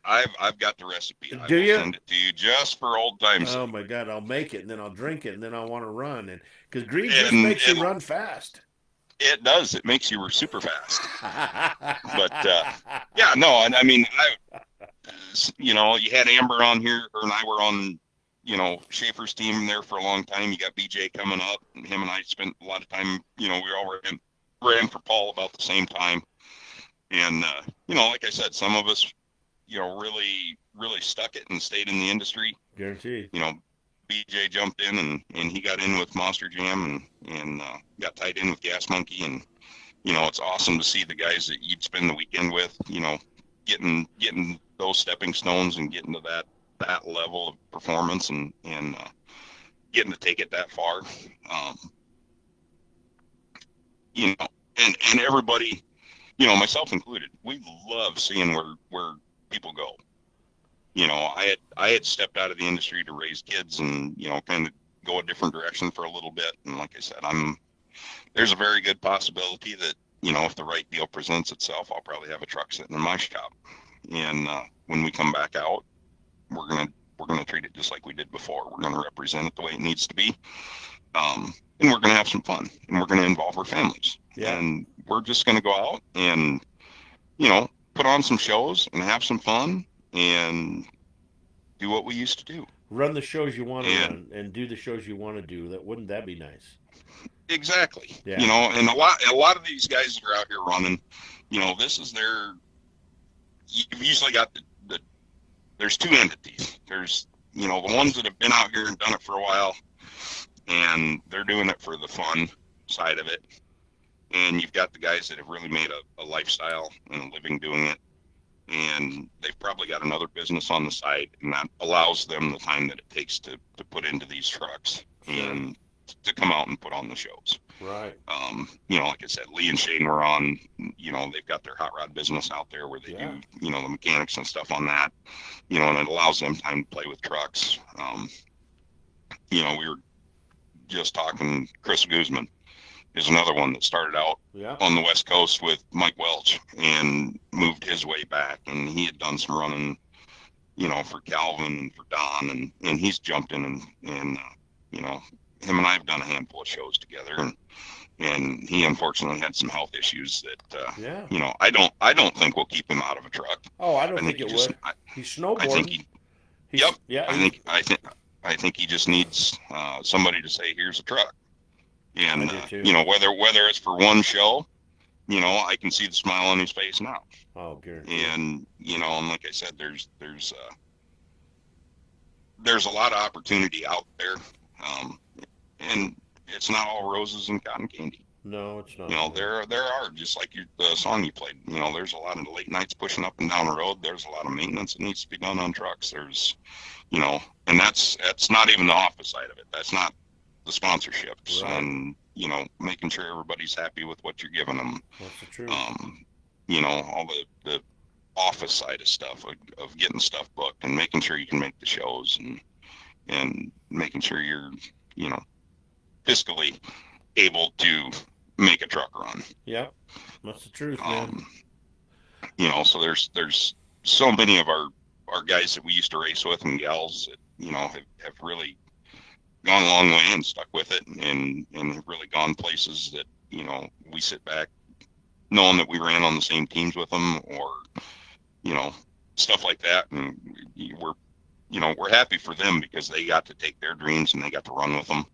I've got the recipe. I Do will you? send it to you just for old time's Oh sake. my God, I'll make it and then I'll drink it and then I'll want to run and because green juice And makes you run fast. it does. It makes you super fast. But yeah, no, and I mean, you had Amber on here. Her and I were on, Schaefer's team there for a long time. You got BJ coming up, and him and I spent a lot of time. We all ran for Paul about the same time. And like I said, some of us, really, really stuck it and stayed in the industry. Guaranteed. BJ jumped in and he got in with Monster Jam and got tied in with Gas Monkey, and it's awesome to see the guys that you'd spend the weekend with, getting those stepping stones and getting to that level of performance and getting to take it that far. Um, you know, and everybody, myself included, we love seeing where people go. I had stepped out of the industry to raise kids and kind of go a different direction for a little bit. And like I said, there's a very good possibility that if the right deal presents itself, I'll probably have a truck sitting in my shop. And when we come back out, we're gonna treat it just like we did before. We're gonna represent it the way it needs to be, and we're gonna have some fun, and we're gonna involve our families, Yeah. and we're just gonna go out and put on some shows and have some fun and do what we used to do. Run the shows you want to And run and do the shows you want to do. Wouldn't that be nice? exactly, Yeah. and a lot of these guys that are out here running, this is you've usually got there's two entities. There's the ones that have been out here and done it for a while, and they're doing it for the fun side of it. and you've got the guys that have really made a lifestyle and a living doing it, and they've probably got another business on the side, and that allows them the time that it takes to put into these trucks Sure. and to come out and put on the shows. Right. Like I said, Lee and Shane were on. They've got their hot rod business out there where they Yeah. do, the mechanics and stuff on that. And it allows them time to play with trucks. We were just talking. Chris Guzman is another one that started out Yeah. on the West Coast with Mike Welch and moved his way back, and he had done some running, for Calvin and for Don, and he's jumped in and him and I have done a handful of shows together, and he unfortunately had some health issues that Yeah. I don't think will keep him out of a truck. Oh, I I don't think think he it just would. He's I think snowboarding. he He's yep yeah. I He's. think I think I think he just needs somebody to say here's a truck, I and do too. whether it's for one show, I can see the smile on his face now, Oh, guaranteed. and like I said, there's a lot of opportunity out there, um, and it's not all roses and cotton candy. No, it's not, man. There are, just like the song you played. There's a lot of late nights pushing up and down the road. There's a lot of maintenance that needs to be done on trucks. And that's not even the office side of it. That's not the sponsorships Right. and making sure everybody's happy with what you're giving them. That's the truth. Um, all the office side of stuff of getting stuff booked and making sure you can make the shows and making sure you're you know fiscally able to make a truck run. Yep. That's the truth, man. Um, so there's so many of our guys that we used to race with and gals that have really gone a long way and stuck with it and have really gone places that we sit back knowing that we ran on the same teams with them or you know stuff like that, and we're happy for them because they got to take their dreams and they got to run with them.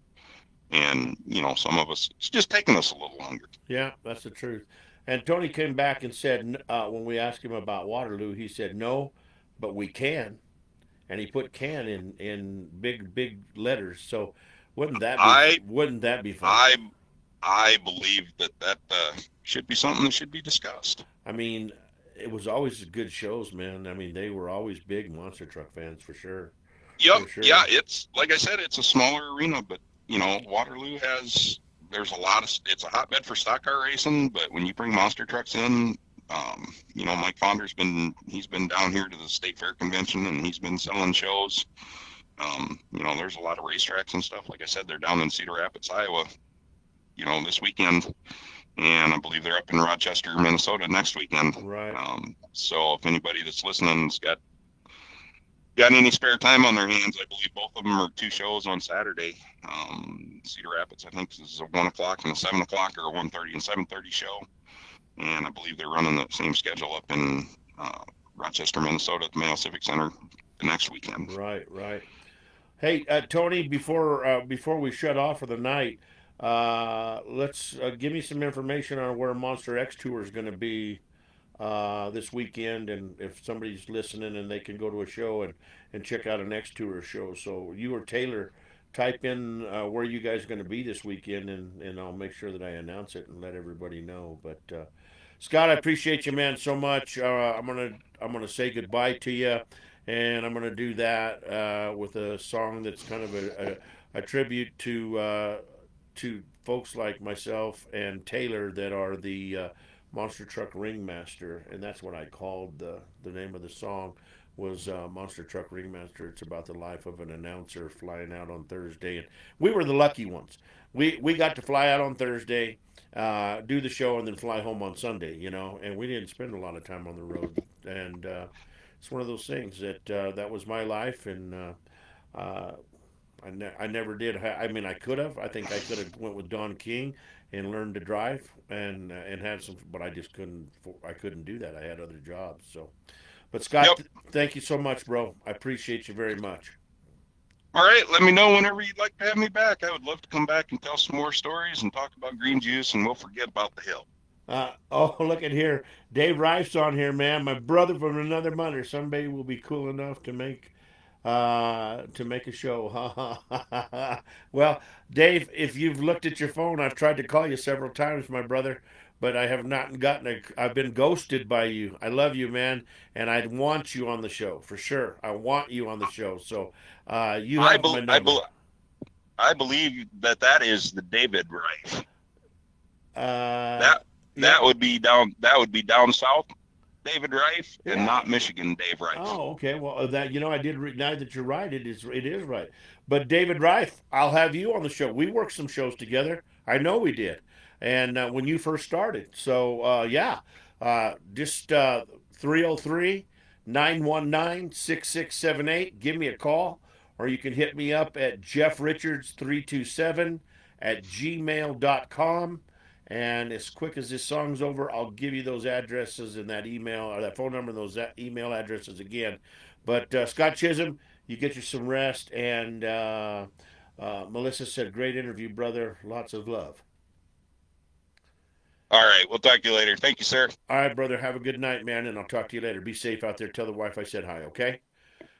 And some of us, it's just taking us a little longer. Yeah, that's the truth. And Tony came back and said, when we asked him about Waterloo, he said no, but we can, and he put "can" in big letters. So I wouldn't that be fun? I I believe that should be something that should be discussed. I mean, it was always good shows, man. I mean, they were always big monster truck fans for sure, Yep, for yeah, sure. it's like I said, it's a smaller arena, but Waterloo has there's a lot of it's a hotbed for stock car racing, but when you bring monster trucks in, Mike Fonder's he's been down here to the state fair convention and he's been selling shows. There's a lot of racetracks and stuff. Like I said, they're down in Cedar Rapids, Iowa, this weekend, and I believe they're up in Rochester, Minnesota next weekend. Right. So if anybody that's listening's got any spare time on their hands, I believe both of them are two shows on Saturday. Cedar Rapids, I think, is a 1 o'clock and a 7 o'clock, or a 1:30 and 7:30 show, and I believe they're running the same schedule up in Rochester, Minnesota, at the Mayo Civic Center the next weekend. Right. Right. Hey, Tony, before we shut off for the night, let's give me some information on where Monster X Tour is going to be this weekend, and if somebody's listening and they can go to a show and check out an X Tour show. So you or Taylor, type in where you guys are going to be this weekend, and I'll make sure that I announce it and let everybody know. But Scott, I appreciate you, man, so much. I'm gonna say goodbye to you, and I'm gonna do that with a song that's kind of a tribute to folks like myself and Taylor that are the Monster Truck Ringmaster, and that's what I called the name of the song was Monster Truck Ringmaster. It's about the life of an announcer flying out on Thursday, and we were the lucky ones. We got to fly out on Thursday, do the show, and then fly home on Sunday. And we didn't spend a lot of time on the road, and it's one of those things that was my life, and uh, I never did. I mean, I could have. I think I could have went with Don King and learned to drive and had some, but I just couldn't. I couldn't do that. I had other jobs. So, but Scott, Yep. thank you so much, bro. I appreciate you very much. All right. Let me know whenever you'd like to have me back. I would love to come back and tell some more stories and talk about green juice, and we'll forget about the hill. Oh, look at here, Dave Rife's on here, man. My brother from another mother. Somebody will be cool enough to make a show. Well, Dave, if you've looked at your phone, I've tried to call you several times, my brother, but I have not gotten a. I've been ghosted by you. I love you, man, and I want you on the show for sure. I want you on the show. So, you I have bel my I number. bel I believe that that is the David Rife. Uh, That yeah. that would be down south David Rife and Yeah. not Michigan Dave Rife. Oh, okay. Well, that I did now that you're right. It is right. But David Reif, I'll have you on the show. We worked some shows together. I know we did, and when you first started. So yeah, just 303 Give me a call, or you can hit me up at jeffrichards327 at gmail.com. And as quick as this song's over, I'll give you those addresses and that email or that phone number and those email addresses again. But Scott Chisum, you get you some rest. And Melissa said, great interview, brother. Lots of love. All right, we'll talk to you later. Thank you, sir. All right, brother. Have a good night, man. And I'll talk to you later. Be safe out there. Tell the wife I said hi, okay?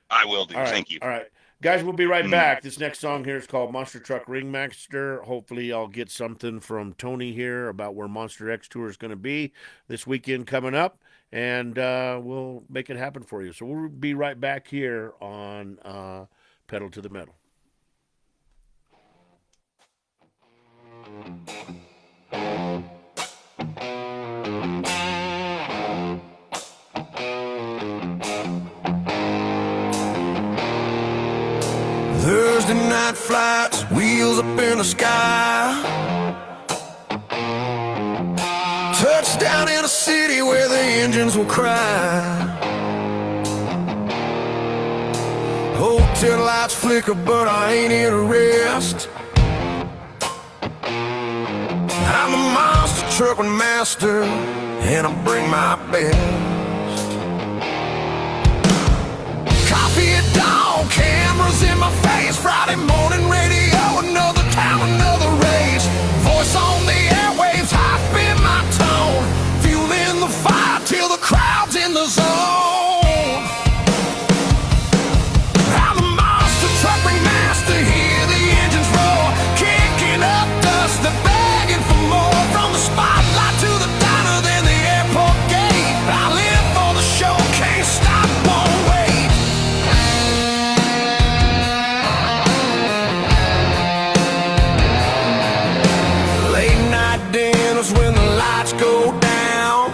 I will do. All right. Thank you. All right. Guys, we'll be right Mm. back. This next song here is called Monster Truck Ringmaster. Hopefully, I'll get something from Tony here about where Monster X Tour is going to be this weekend coming up, and we'll make it happen for you. So we'll be right back here on Pedal to the Metal. Thursday night flights, wheels up in the sky. Touchdown in a city where the engines will cry. Hotel lights flicker, but I ain't here to rest. I'm the monster trucking master, and I bring my best. Coffee at dawn, cameras in my face. Friday morning radio, another town, another race. Voice on the airwaves, I spin my tone. Fueling the fire till the crowd's in the zone. I'm the monster truck ringmaster, hear the engines roar. Kicking up dust, they're begging for more. From the spotlight to the diner, then the airport gate. I live for the show, can't stop, won't wait. Late night dinners when the lights go down.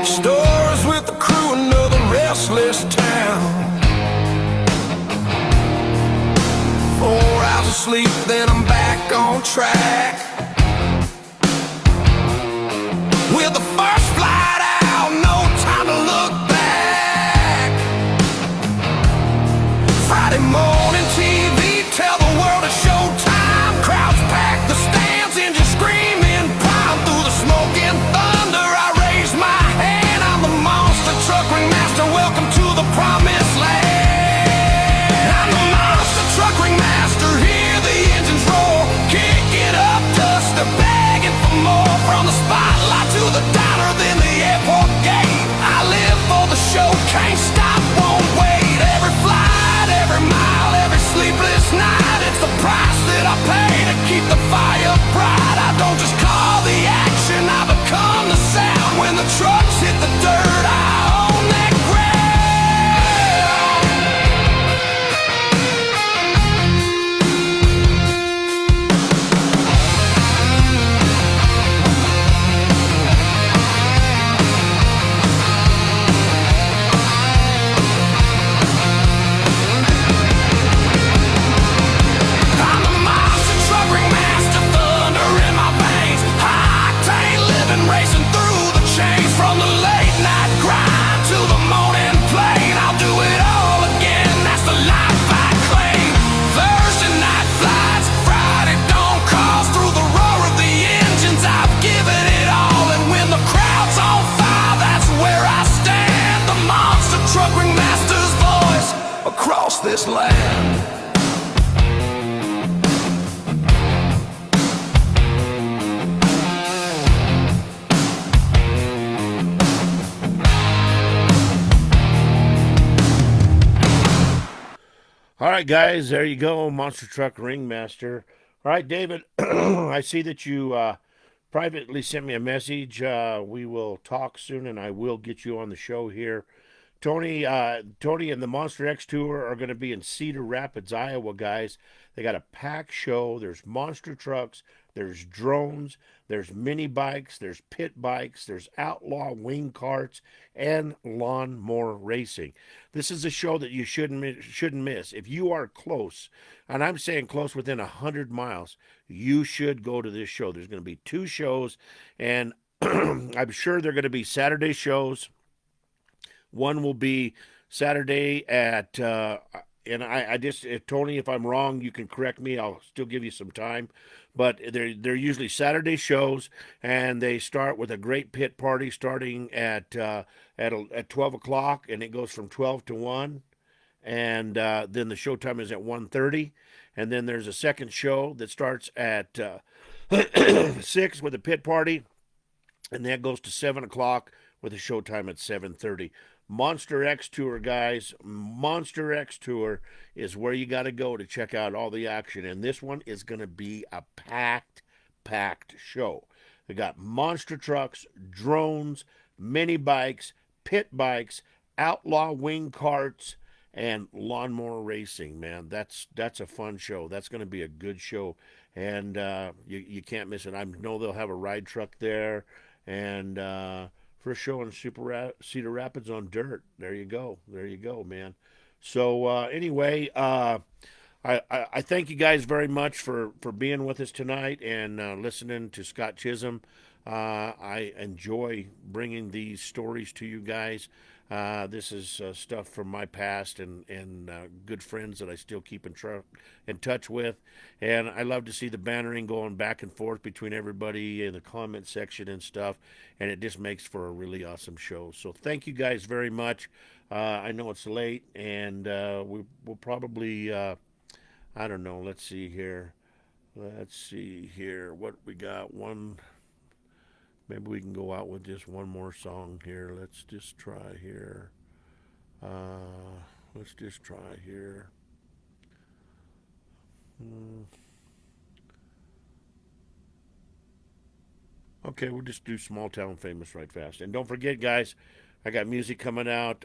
Stories with the crew, another restless town. 4 hours of sleep, then I'm back on track. With the first flight out, no time to look back. Friday morning TV, tell the world it's showtime. Crowds pack the stands, engines screaming, prime through the smoke and thunder. I raise my hand, I'm the monster truck ringmaster. Welcome to the promised land. I'm the monster truck ringmaster, hear the engines roar, kicking up dust. right, guys, there you go, Monster Truck Ringmaster. All right, David, I see that you privately sent me a message. We will talk soon, and I will get you on the show here. Tony and the Monster X Tour are going to be in Cedar Rapids, Iowa, guys. They got a packed show. There's monster trucks, there's drones, there's mini bikes, there's pit bikes, there's outlaw wing carts, and lawnmower racing. This is a show that you shouldn't miss. If you are close, and I'm saying close within 100 miles, you should go to this show. There's going to be two shows, and I'm sure they're going to be Saturday shows. One will be Saturday at, and I just, if, Tony, if I'm wrong, you can correct me. I'll still give you some time. But they're usually Saturday shows, and they start with a great pit party starting at 12 o'clock, and it goes from 12 to 1. And then the showtime is at 1:30. And then there's a second show that starts at 6 with a pit party, and that goes to 7 o'clock with a showtime at 7:30. Monster X Tour, guys. Monster X Tour is where you got to go to check out all the action, and this one is going to be a packed show. They got monster trucks, drones, mini bikes, pit bikes, outlaw wing carts, and lawnmower racing. Man, that's a fun show. That's going to be a good show, and you can't miss it. I know they'll have a ride truck there, and first show in Cedar Rapids on dirt. There you go. There you go, man. So anyway, I thank you guys very much for being with us tonight and listening to Scott Chisum. I enjoy bringing these stories to you guys. This is stuff from my past and good friends that I still keep in touch with. And I love to see the bantering going back and forth between everybody in the comment section and stuff. And it just makes for a really awesome show. So thank you guys very much. I know it's late, and we'll probably, I don't know, let's see here. What we got. Maybe we can go out with just one more song here. Let's just try here. Let's just try here. Okay, we'll just do Small Town Famous right fast. And don't forget, guys, I got music coming out,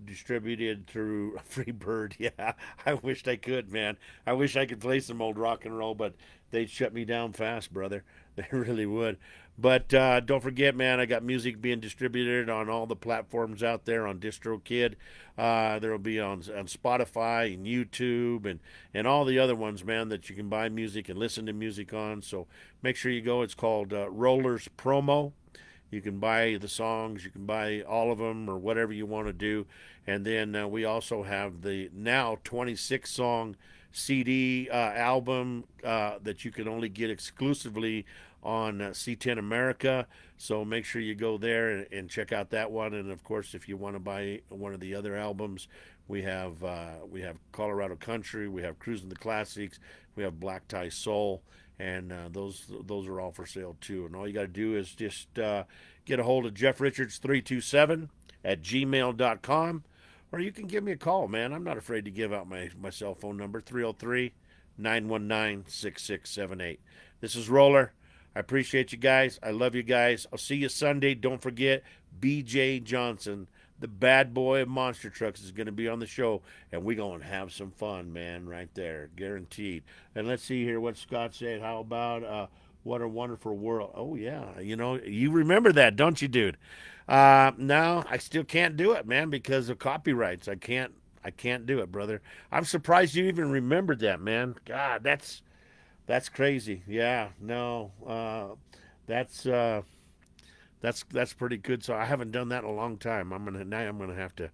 distributed through Freebird. Yeah, I wished I could, man. I wish I could play some old rock and roll, but they'd shut me down fast, brother. They really would. But don't forget, man, I got music being distributed on all the platforms out there on DistroKid. There will be on Spotify and YouTube and all the other ones, man, that you can buy music and listen to music on. So make sure you go. It's called Rollers Promo. You can buy the songs, you can buy all of them or whatever you want to do. And then we also have the now 26 song CD album that you can only get exclusively on C10 America. So make sure you go there and check out that one. And of course, if you want to buy one of the other albums, we have Colorado Country, we have Cruising the Classics, we have Black Tie Soul, and those are all for sale too. And all you got to do is just get a hold of Jeff Richards 327 at gmail.com, or you can give me a call, man. I'm not afraid to give out my cell phone number, 303-919-6678. This is Roller. I appreciate you guys. I love you guys. I'll see you Sunday. Don't forget, BJ Johnson, the bad boy of monster trucks, is going to be on the show, and we're going to have some fun, man, right there, guaranteed. And let's see here what Scott said. How about What a Wonderful World? Oh, yeah. You remember that, don't you, dude? No, I still can't do it, man, because of copyrights. I can't do it, brother. I'm surprised you even remembered that, man. God, that's crazy. Yeah, no, that's pretty good. So I haven't done that in a long time. I'm gonna have to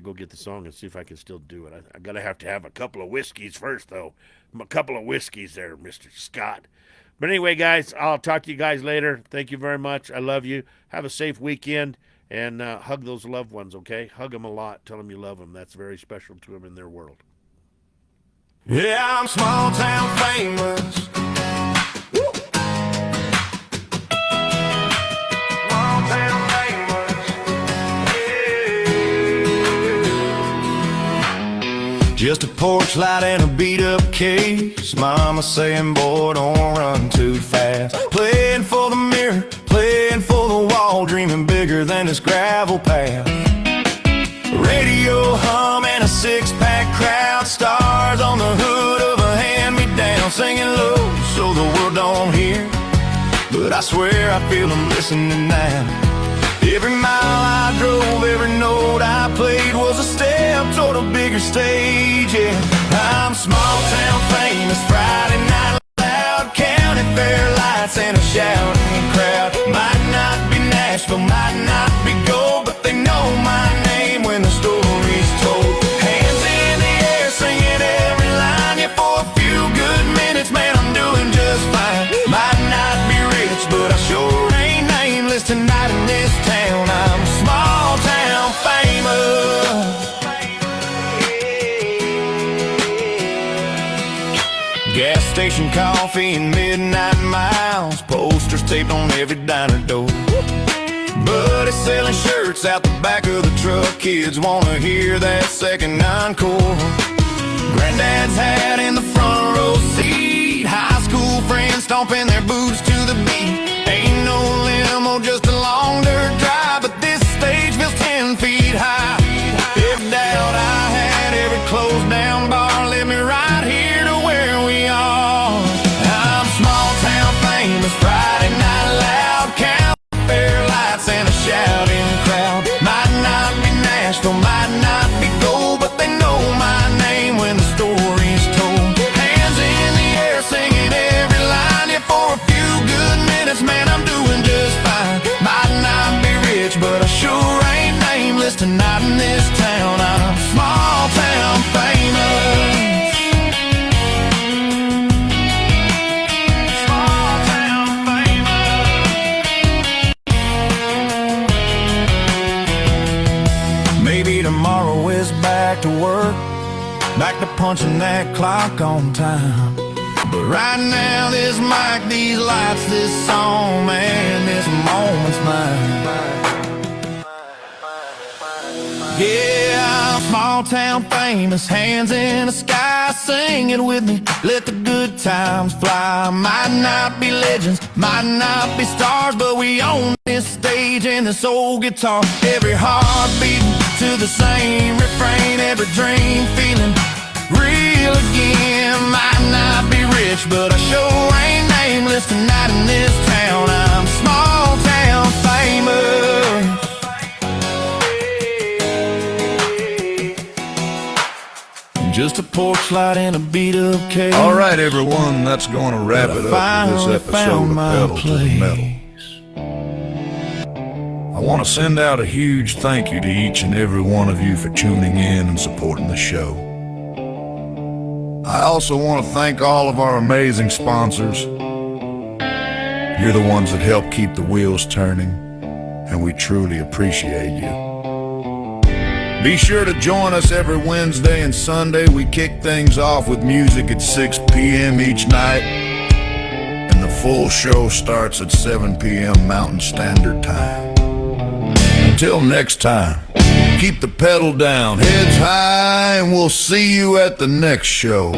go get the song and see if I can still do it. I gotta have to have a couple of whiskeys first, though. A couple of whiskeys there, Mr. Scott. But anyway, guys, I'll talk to you guys later. Thank you very much. I love you. Have a safe weekend, and hug those loved ones. Okay, hug them a lot. Tell them you love them. That's very special to them in their world. Yeah, I'm small town famous. Woo! Small town famous. Yeah. Just a porch light and a beat-up case. Mama saying, boy, don't run too fast. Playing for the mirror, playing for the wall, dreaming bigger than this gravel path. Radio hum and a six-pack crowd, stars on the hood of a hand-me-down, singing low so the world don't hear, but I swear I feel them listening now. Every mile I drove, every note I played was a step toward a bigger stage, yeah. I'm small town famous, Friday night loud, county fair lights and a shouting crowd. Might not be Nashville, might not be gold, but they know my name when the story's told. Hands in the air, singing every line, yeah, for a few good minutes, man, I'm doing just fine. Might not be rich, but I sure ain't nameless tonight in this town. I'm small town famous. Gas station coffee and midnight miles, posters taped on every diner door. Buddy selling shirts out the back of the truck, kids wanna hear that second encore. Granddad's hat in the front row seat, high school friends stomping their boots to the beat. Ain't no limo, just a long dirt drive, but this stage feels 10 feet high. If doubt I had every closed down bar, led me right here to where we are. I'm small town famous, Friday night loud, count fair lights and a shouting crowd. Might not be Nashville, might not be gold, but they know my name when the story's told. Hands in the air, singing every line, yeah, for a few good minutes, man, I'm doing just fine. Might not be rich, but I sure ain't nameless tonight in this town. I'm small town famous. Small town famous. Maybe tomorrow is back to work, back to punching that clock on time. But right now, this mic, these lights, this song, man, this moment's mine. Yeah, I'm small town famous, hands in the sky, sing it with me, let the good times fly. Might not be legends, might not be stars, but we own this stage and this old guitar. Every heart beating to the same refrain, every dream feeling real again. Might not be rich, but I sure ain't nameless tonight in this town. I'm small town famous. Just a porch light and a beat-up cake. All right, everyone, that's going to wrap it up for this episode of Pedal to the Metal. I want to send out a huge thank you to each and every one of you for tuning in and supporting the show. I also want to thank all of our amazing sponsors. You're the ones that help keep the wheels turning, and we truly appreciate you. Be sure to join us every Wednesday and Sunday. We kick things off with music at 6 p.m. each night, and the full show starts at 7 p.m. Mountain Standard Time. Until next time, keep the pedal down, heads high, and we'll see you at the next show.